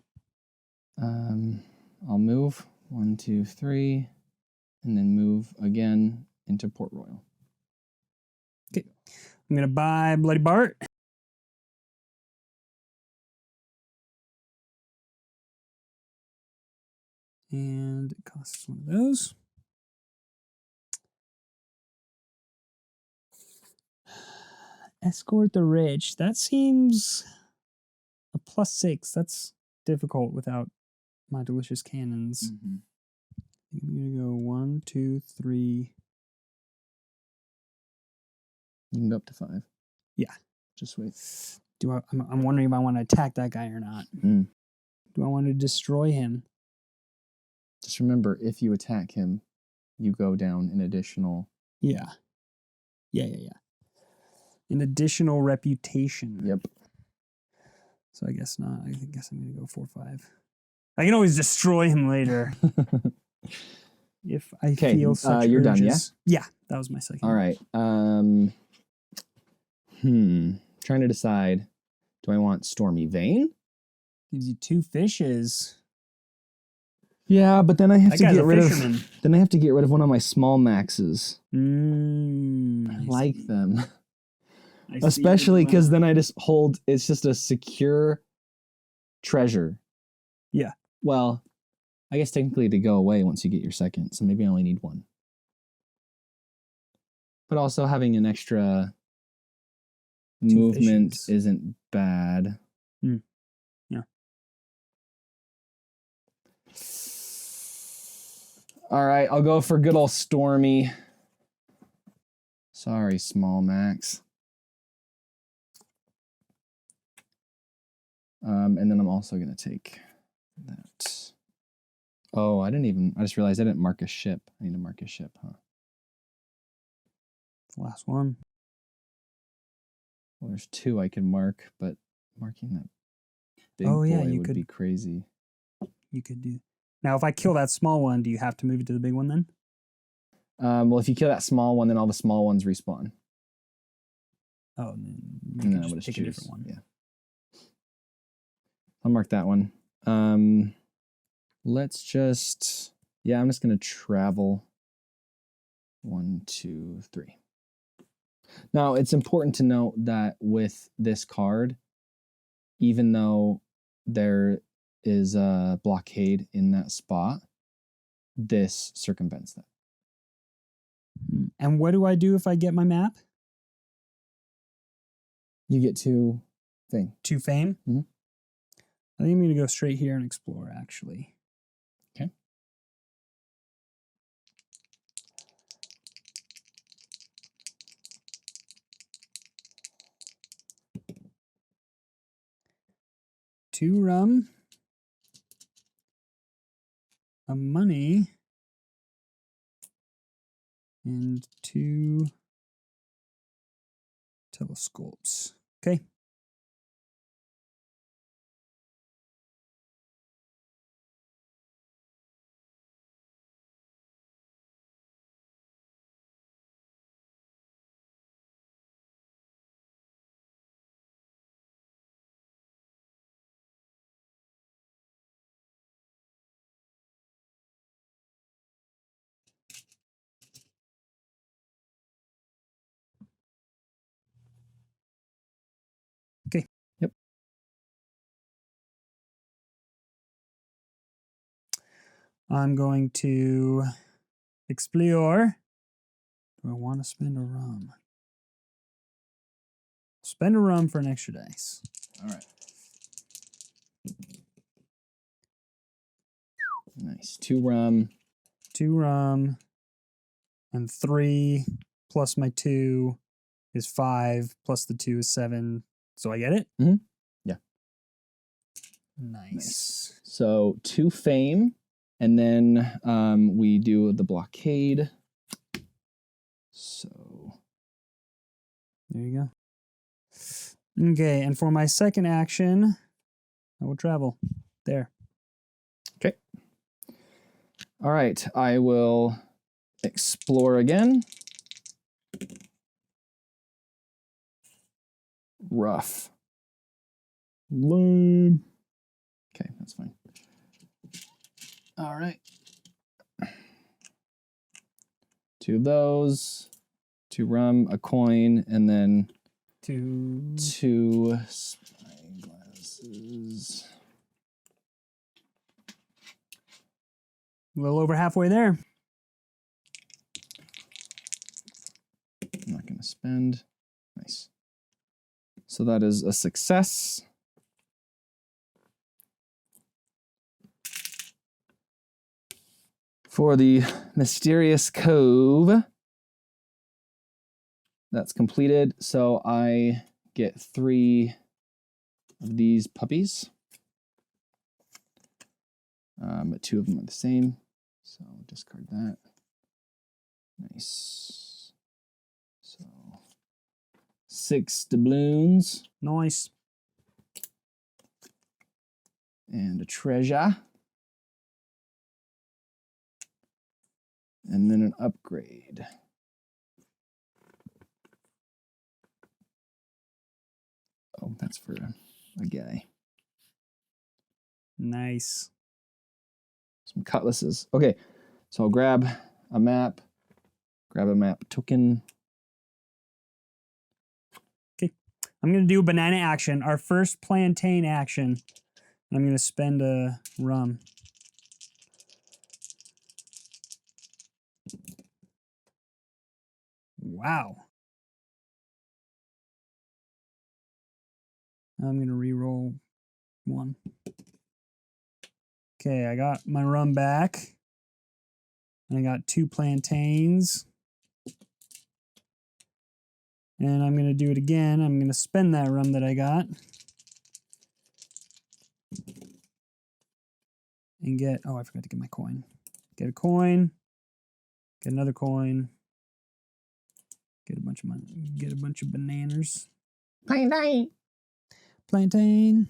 I'll move 1, 2, 3, and then move again into Port Royal. Okay, I'm gonna buy Bloody Bart. And it costs one of those. Escort the rich. That seems a +6. That's difficult without my delicious cannons. Mm-hmm. I'm gonna go 1, 2, 3. You can go up to 5. Yeah. Just wait. I'm wondering if I want to attack that guy or not. Mm. Do I want to destroy him? Just remember, if you attack him, you go down an additional... Yeah. An additional reputation. Yep. So I guess not. I guess I'm going to go 4, 5. I can always destroy him later. If I feel such you're urges. done, yeah? Yeah, that was my second. All right. Trying to decide, do I want Stormy Vein? Gives you 2 fishes. Yeah, but then I have to get rid fisherman. of... Then I have to get rid of one of my small maxes. I I like see. them. I see Especially because as well. then I just hold... It's just a secure treasure. Yeah. Well, I guess technically they go away once you get your second, so maybe I only need 1. But also having an extra 2 movement fishes. isn't bad. Yeah. All right, I'll go for good old Stormy. Sorry, small max. And then I'm also going to take that. Oh, I just realized I didn't mark a ship. I need to mark a ship, huh? The last one. Well, there's 2 I can mark, but marking that big you would could be crazy. You could do. Now, if I kill that small one, do you have to move it to the big one then? Well, if you kill that small one, then all the small ones respawn. Oh, And then I would just pick a different one. Yeah. I'll mark that one. Let's just... Yeah, I'm just going to travel. 1, 2, 3. Now, it's important to note that with this card, even though there is a blockade in that spot, this circumvents that. And what do I do if I get my map? You get 2 thing. 2 fame? Mm-hmm. I think I'm going to go straight here and explore, actually. Okay. Two rum, a money, and two telescopes. Okay. Okay. Yep. I'm going to explore. Do I want to spend a rum? Spend a rum for an extra dice. All right. Nice. Two rum. And 3 plus my 2 is 5, plus the 2 is 7. So I get it? Mm-hmm. Yeah. Nice. So 2 fame, and then we do the blockade. So there you go. Okay, and for my second action, I will travel there. okay. All right, I will explore again. Rough. Lame. Okay, that's fine. All right. 2 of those, 2 rum, a coin, and then 2 spyglasses. A little over halfway there. I'm not going to spend. Nice. So that is a success. For the Mysterious Cove, that's completed. So I get 3 of these puppies. But 2 of them are the same. So discard that. Nice. So 6 doubloons. Nice. And a treasure. And then an upgrade. Oh, that's for a guy. Nice. Some cutlasses. Okay, so I'll grab a map token. Okay, I'm going to do a banana action, our first plantain action. I'm going to spend a rum. Wow. I'm going to re-roll 1. Okay, I got my rum back. And I got 2 plantains. And I'm going to do it again. I'm going to spend that rum that I got. And get, oh, I forgot to get my coin. Get a coin. Get another coin. Get a bunch of money. Get a bunch of bananas. Plantain. Plantain.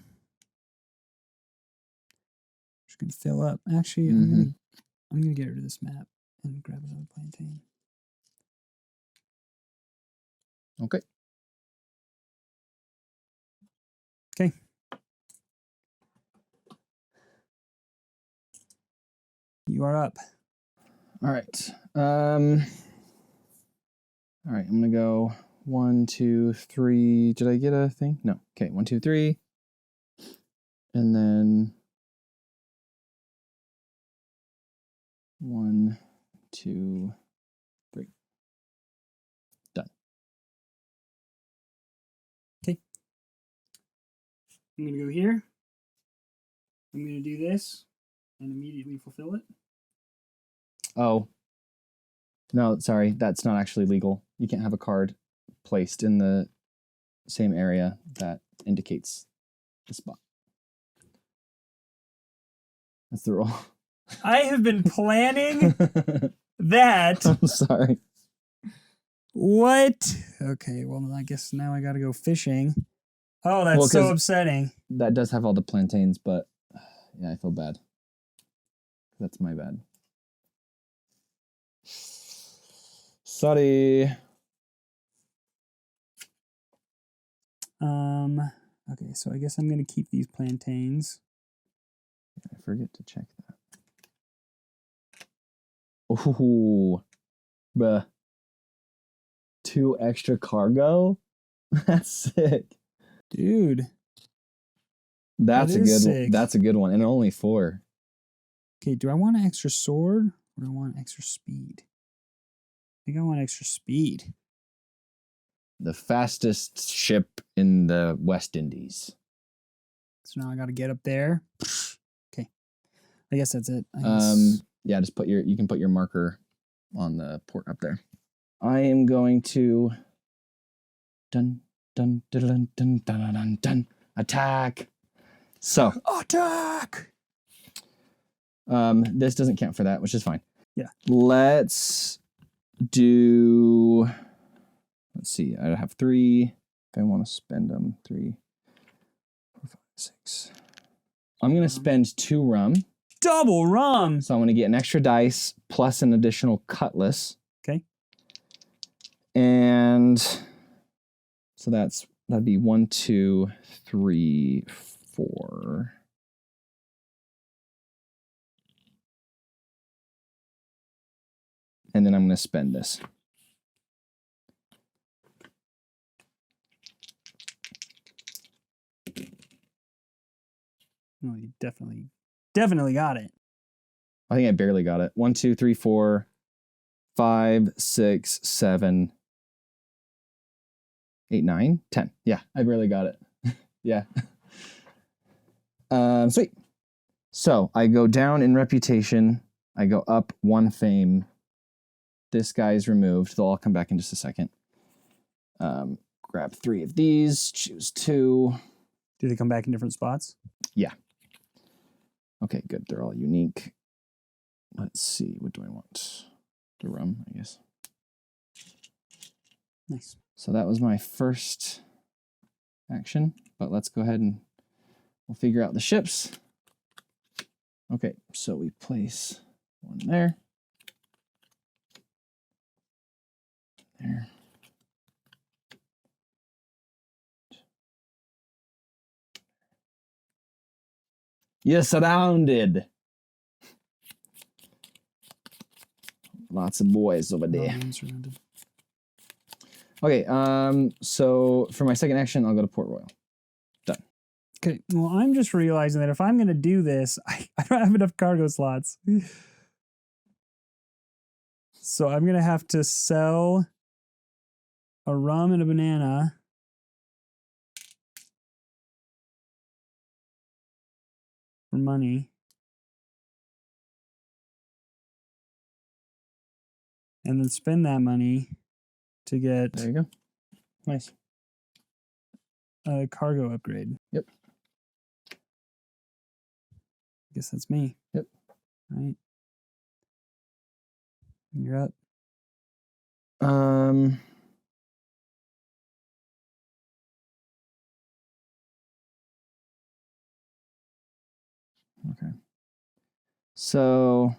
Just gonna fill up. Actually, I'm gonna get rid of this map and grab another plantain. Okay. Okay. You are up. All right. All right, I'm gonna go 1, 2, 3. Did I get a thing? No. Okay, 1, 2, 3. And then 1, 2, 3. Done. Okay. I'm gonna go here. I'm going to do this and immediately fulfill it. Oh. No, sorry. That's not actually legal. You can't have a card placed in the same area that indicates the spot. That's the rule. I have been planning that. I'm sorry. What? Okay, well, I guess now I got to go fishing. Oh, that's Well, so 'cause upsetting. That does have all the plantains, but yeah, I feel bad. That's my bad. Sorry. Okay, so I guess I'm going to keep these plantains. I forget to check that. Ooh. Bruh. 2 extra cargo? That's sick. Dude. That's That a is good sick. That's a good one. And only 4. Okay, do I want an extra sword or do I want extra speed? I think I want extra speed. The fastest ship in the West Indies. So now I got to get up there. Okay. I guess that's it. Yeah, just you can put your marker on the port up there. I am going to dun dun dun dun dun dun dun dun attack. So attack. This doesn't count for that, which is fine. Yeah. Let's do. Let's see. I have 3. If I want to spend them, 3, 4, 5, 6. I'm gonna spend 2 rum. Double rum. So I'm gonna get an extra dice plus an additional cutlass. Okay. And so that'd be 1, 2, 3, 4. And then I'm going to spend this. Oh, you definitely got it. I think I barely got it. 1, 2, 3, 4, 5, 6, 7, 8, 9, 10. Yeah, I barely got it. Yeah. Sweet. So I go down in reputation. I go up 1 fame. This guy's removed. They'll all come back in just a second. Grab 3 of these. Choose 2. Do they come back in different spots? Yeah. Okay, good. They're all unique. Let's see. What do I want? The rum, I guess. Nice. So that was my first action. But let's go ahead and we'll figure out the ships. Okay, so we place 1 there. There. You're surrounded. Lots of boys over there. Okay, so for my second action, I'll go to Port Royal. Done. Okay, well, I'm just realizing that if I'm going to do this, I don't have enough cargo slots. So I'm going to have to sell a rum and a banana. For money. And then spend that money to get There you go. Nice. a cargo upgrade. Yep. I guess that's me. Yep. Right. You're up. Okay. So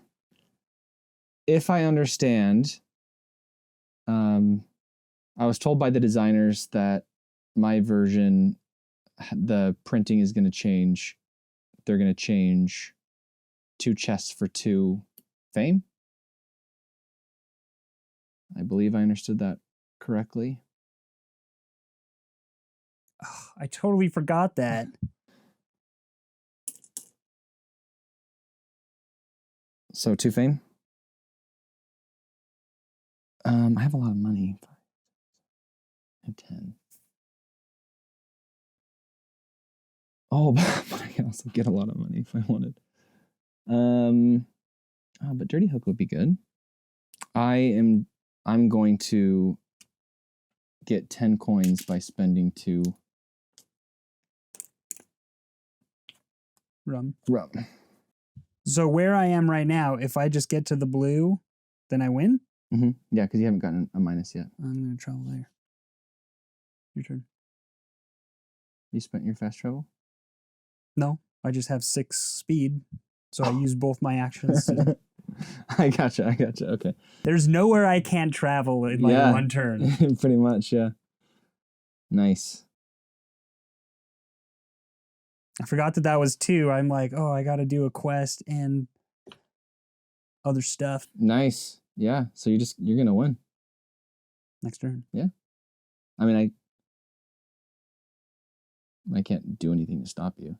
if I understand, I was told by the designers that my version, the printing is going to change. They're going to change 2 chests for 2 fame. I believe I understood that correctly. Oh, I totally forgot that. So 2 fame. I have a lot of money. I have 10. Oh, but I can also get a lot of money if I wanted. But Dirty Hook would be good. I'm going to get 10 coins by spending 2 rum. rum. So where I am right now, if I just get to the blue, then I win? Mm-hmm. Yeah, because you haven't gotten a minus yet. I'm going to travel there. Your turn. You spent your fast travel? No, I just have 6 speed, so I use both my actions. To... I gotcha. Okay. There's nowhere I can't travel in like 1 turn. Pretty much, yeah. Nice. I forgot that was 2. I'm like, oh, I got to do a quest and other stuff. Nice. Yeah. So you're gonna win next turn. Yeah. I mean, I can't do anything to stop you.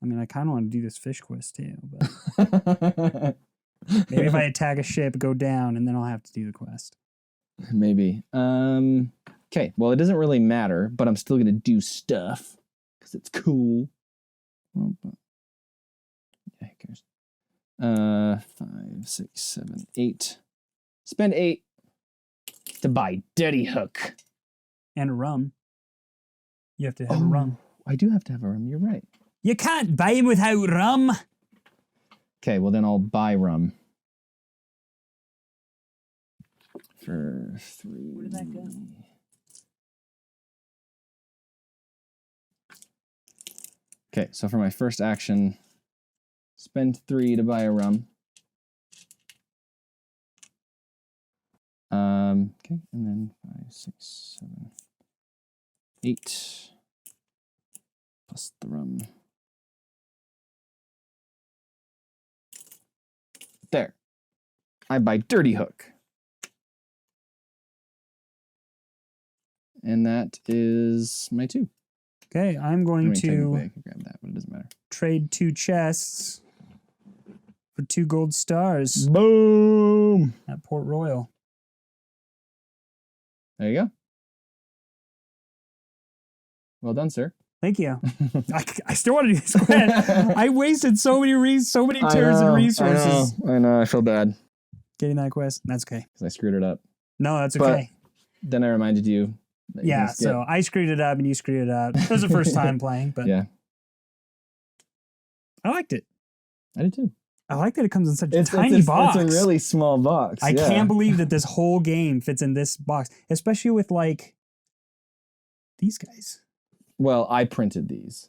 I mean, I kind of want to do this fish quest too, but maybe if I attack a ship, go down, and then I'll have to do the quest. Maybe. Okay. Well, it doesn't really matter, but I'm still gonna do stuff because it's cool. Well, but... yeah, who cares? 5, 6, 7, 8. Spend 8 to buy Dirty Hook and a rum. You have to have a rum. I do have to have a rum. You're right. You can't buy him without rum. Okay, well then I'll buy rum. For 3. Where did that go? Okay, so for my first action, spend 3 to buy a rum. Okay, and then 5, 6, 7, 8 plus the rum. There. I buy Dirty Hook. And that is my 2. Okay, I'm going to I can grab that, but it doesn't matter. Trade 2 chests for 2 gold stars. Boom! At Port Royal. There you go. Well done, sir. Thank you. I still want to do this quest. I wasted so many turns and resources. I know. I feel bad. Getting that quest. That's okay. Because I screwed it up. No, that's okay. But then I reminded you. Yeah, so I screwed it up and you screwed it up. It was the first time playing, but yeah. I liked it. I did too. I like that it comes in such a tiny box. It's a really small box. I can't believe that this whole game fits in this box, especially with like these guys. Well, I printed these.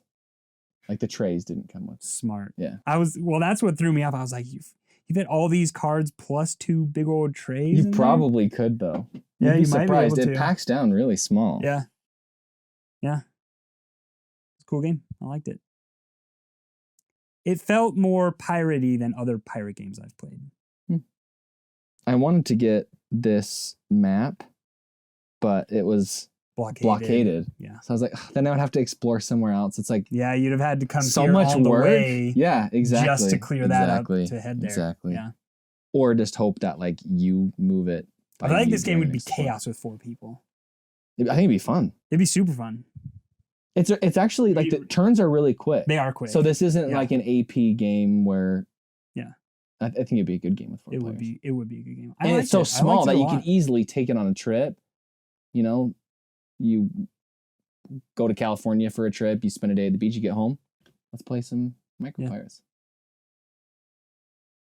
Like the trays didn't come with. Smart. Yeah. That's what threw me off. I was like, you fit all these cards plus 2 big old trays. You probably could though. Yeah, You'd be might be able to. It packs down really small. Yeah. Yeah. It's a cool game. I liked it. It felt more piratey than other pirate games I've played. I wanted to get this map, but it was blockaded. Yeah. So I was like, then I would have to explore somewhere else. It's like, yeah, you'd have had to come so here much all the work. way Yeah, exactly. Just to clear that up to head there. Exactly. Yeah. Or just hope that like you move it. I think this game would be chaos with 4 people. I think it'd be fun. It'd be super fun. It's actually like the turns are really quick. They are quick. So this isn't like an AP game where. Yeah. I think it'd be a good game with 4 players. It would be a good game. And it's so small that you can easily take it on a trip. You know, you go to California for a trip, you spend a day at the beach, you get home. Let's play some Micro Pirates.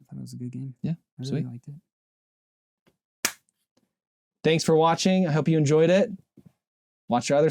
I thought it was a good game. Yeah, I really liked it. Thanks for watching. I hope you enjoyed it. Watch our other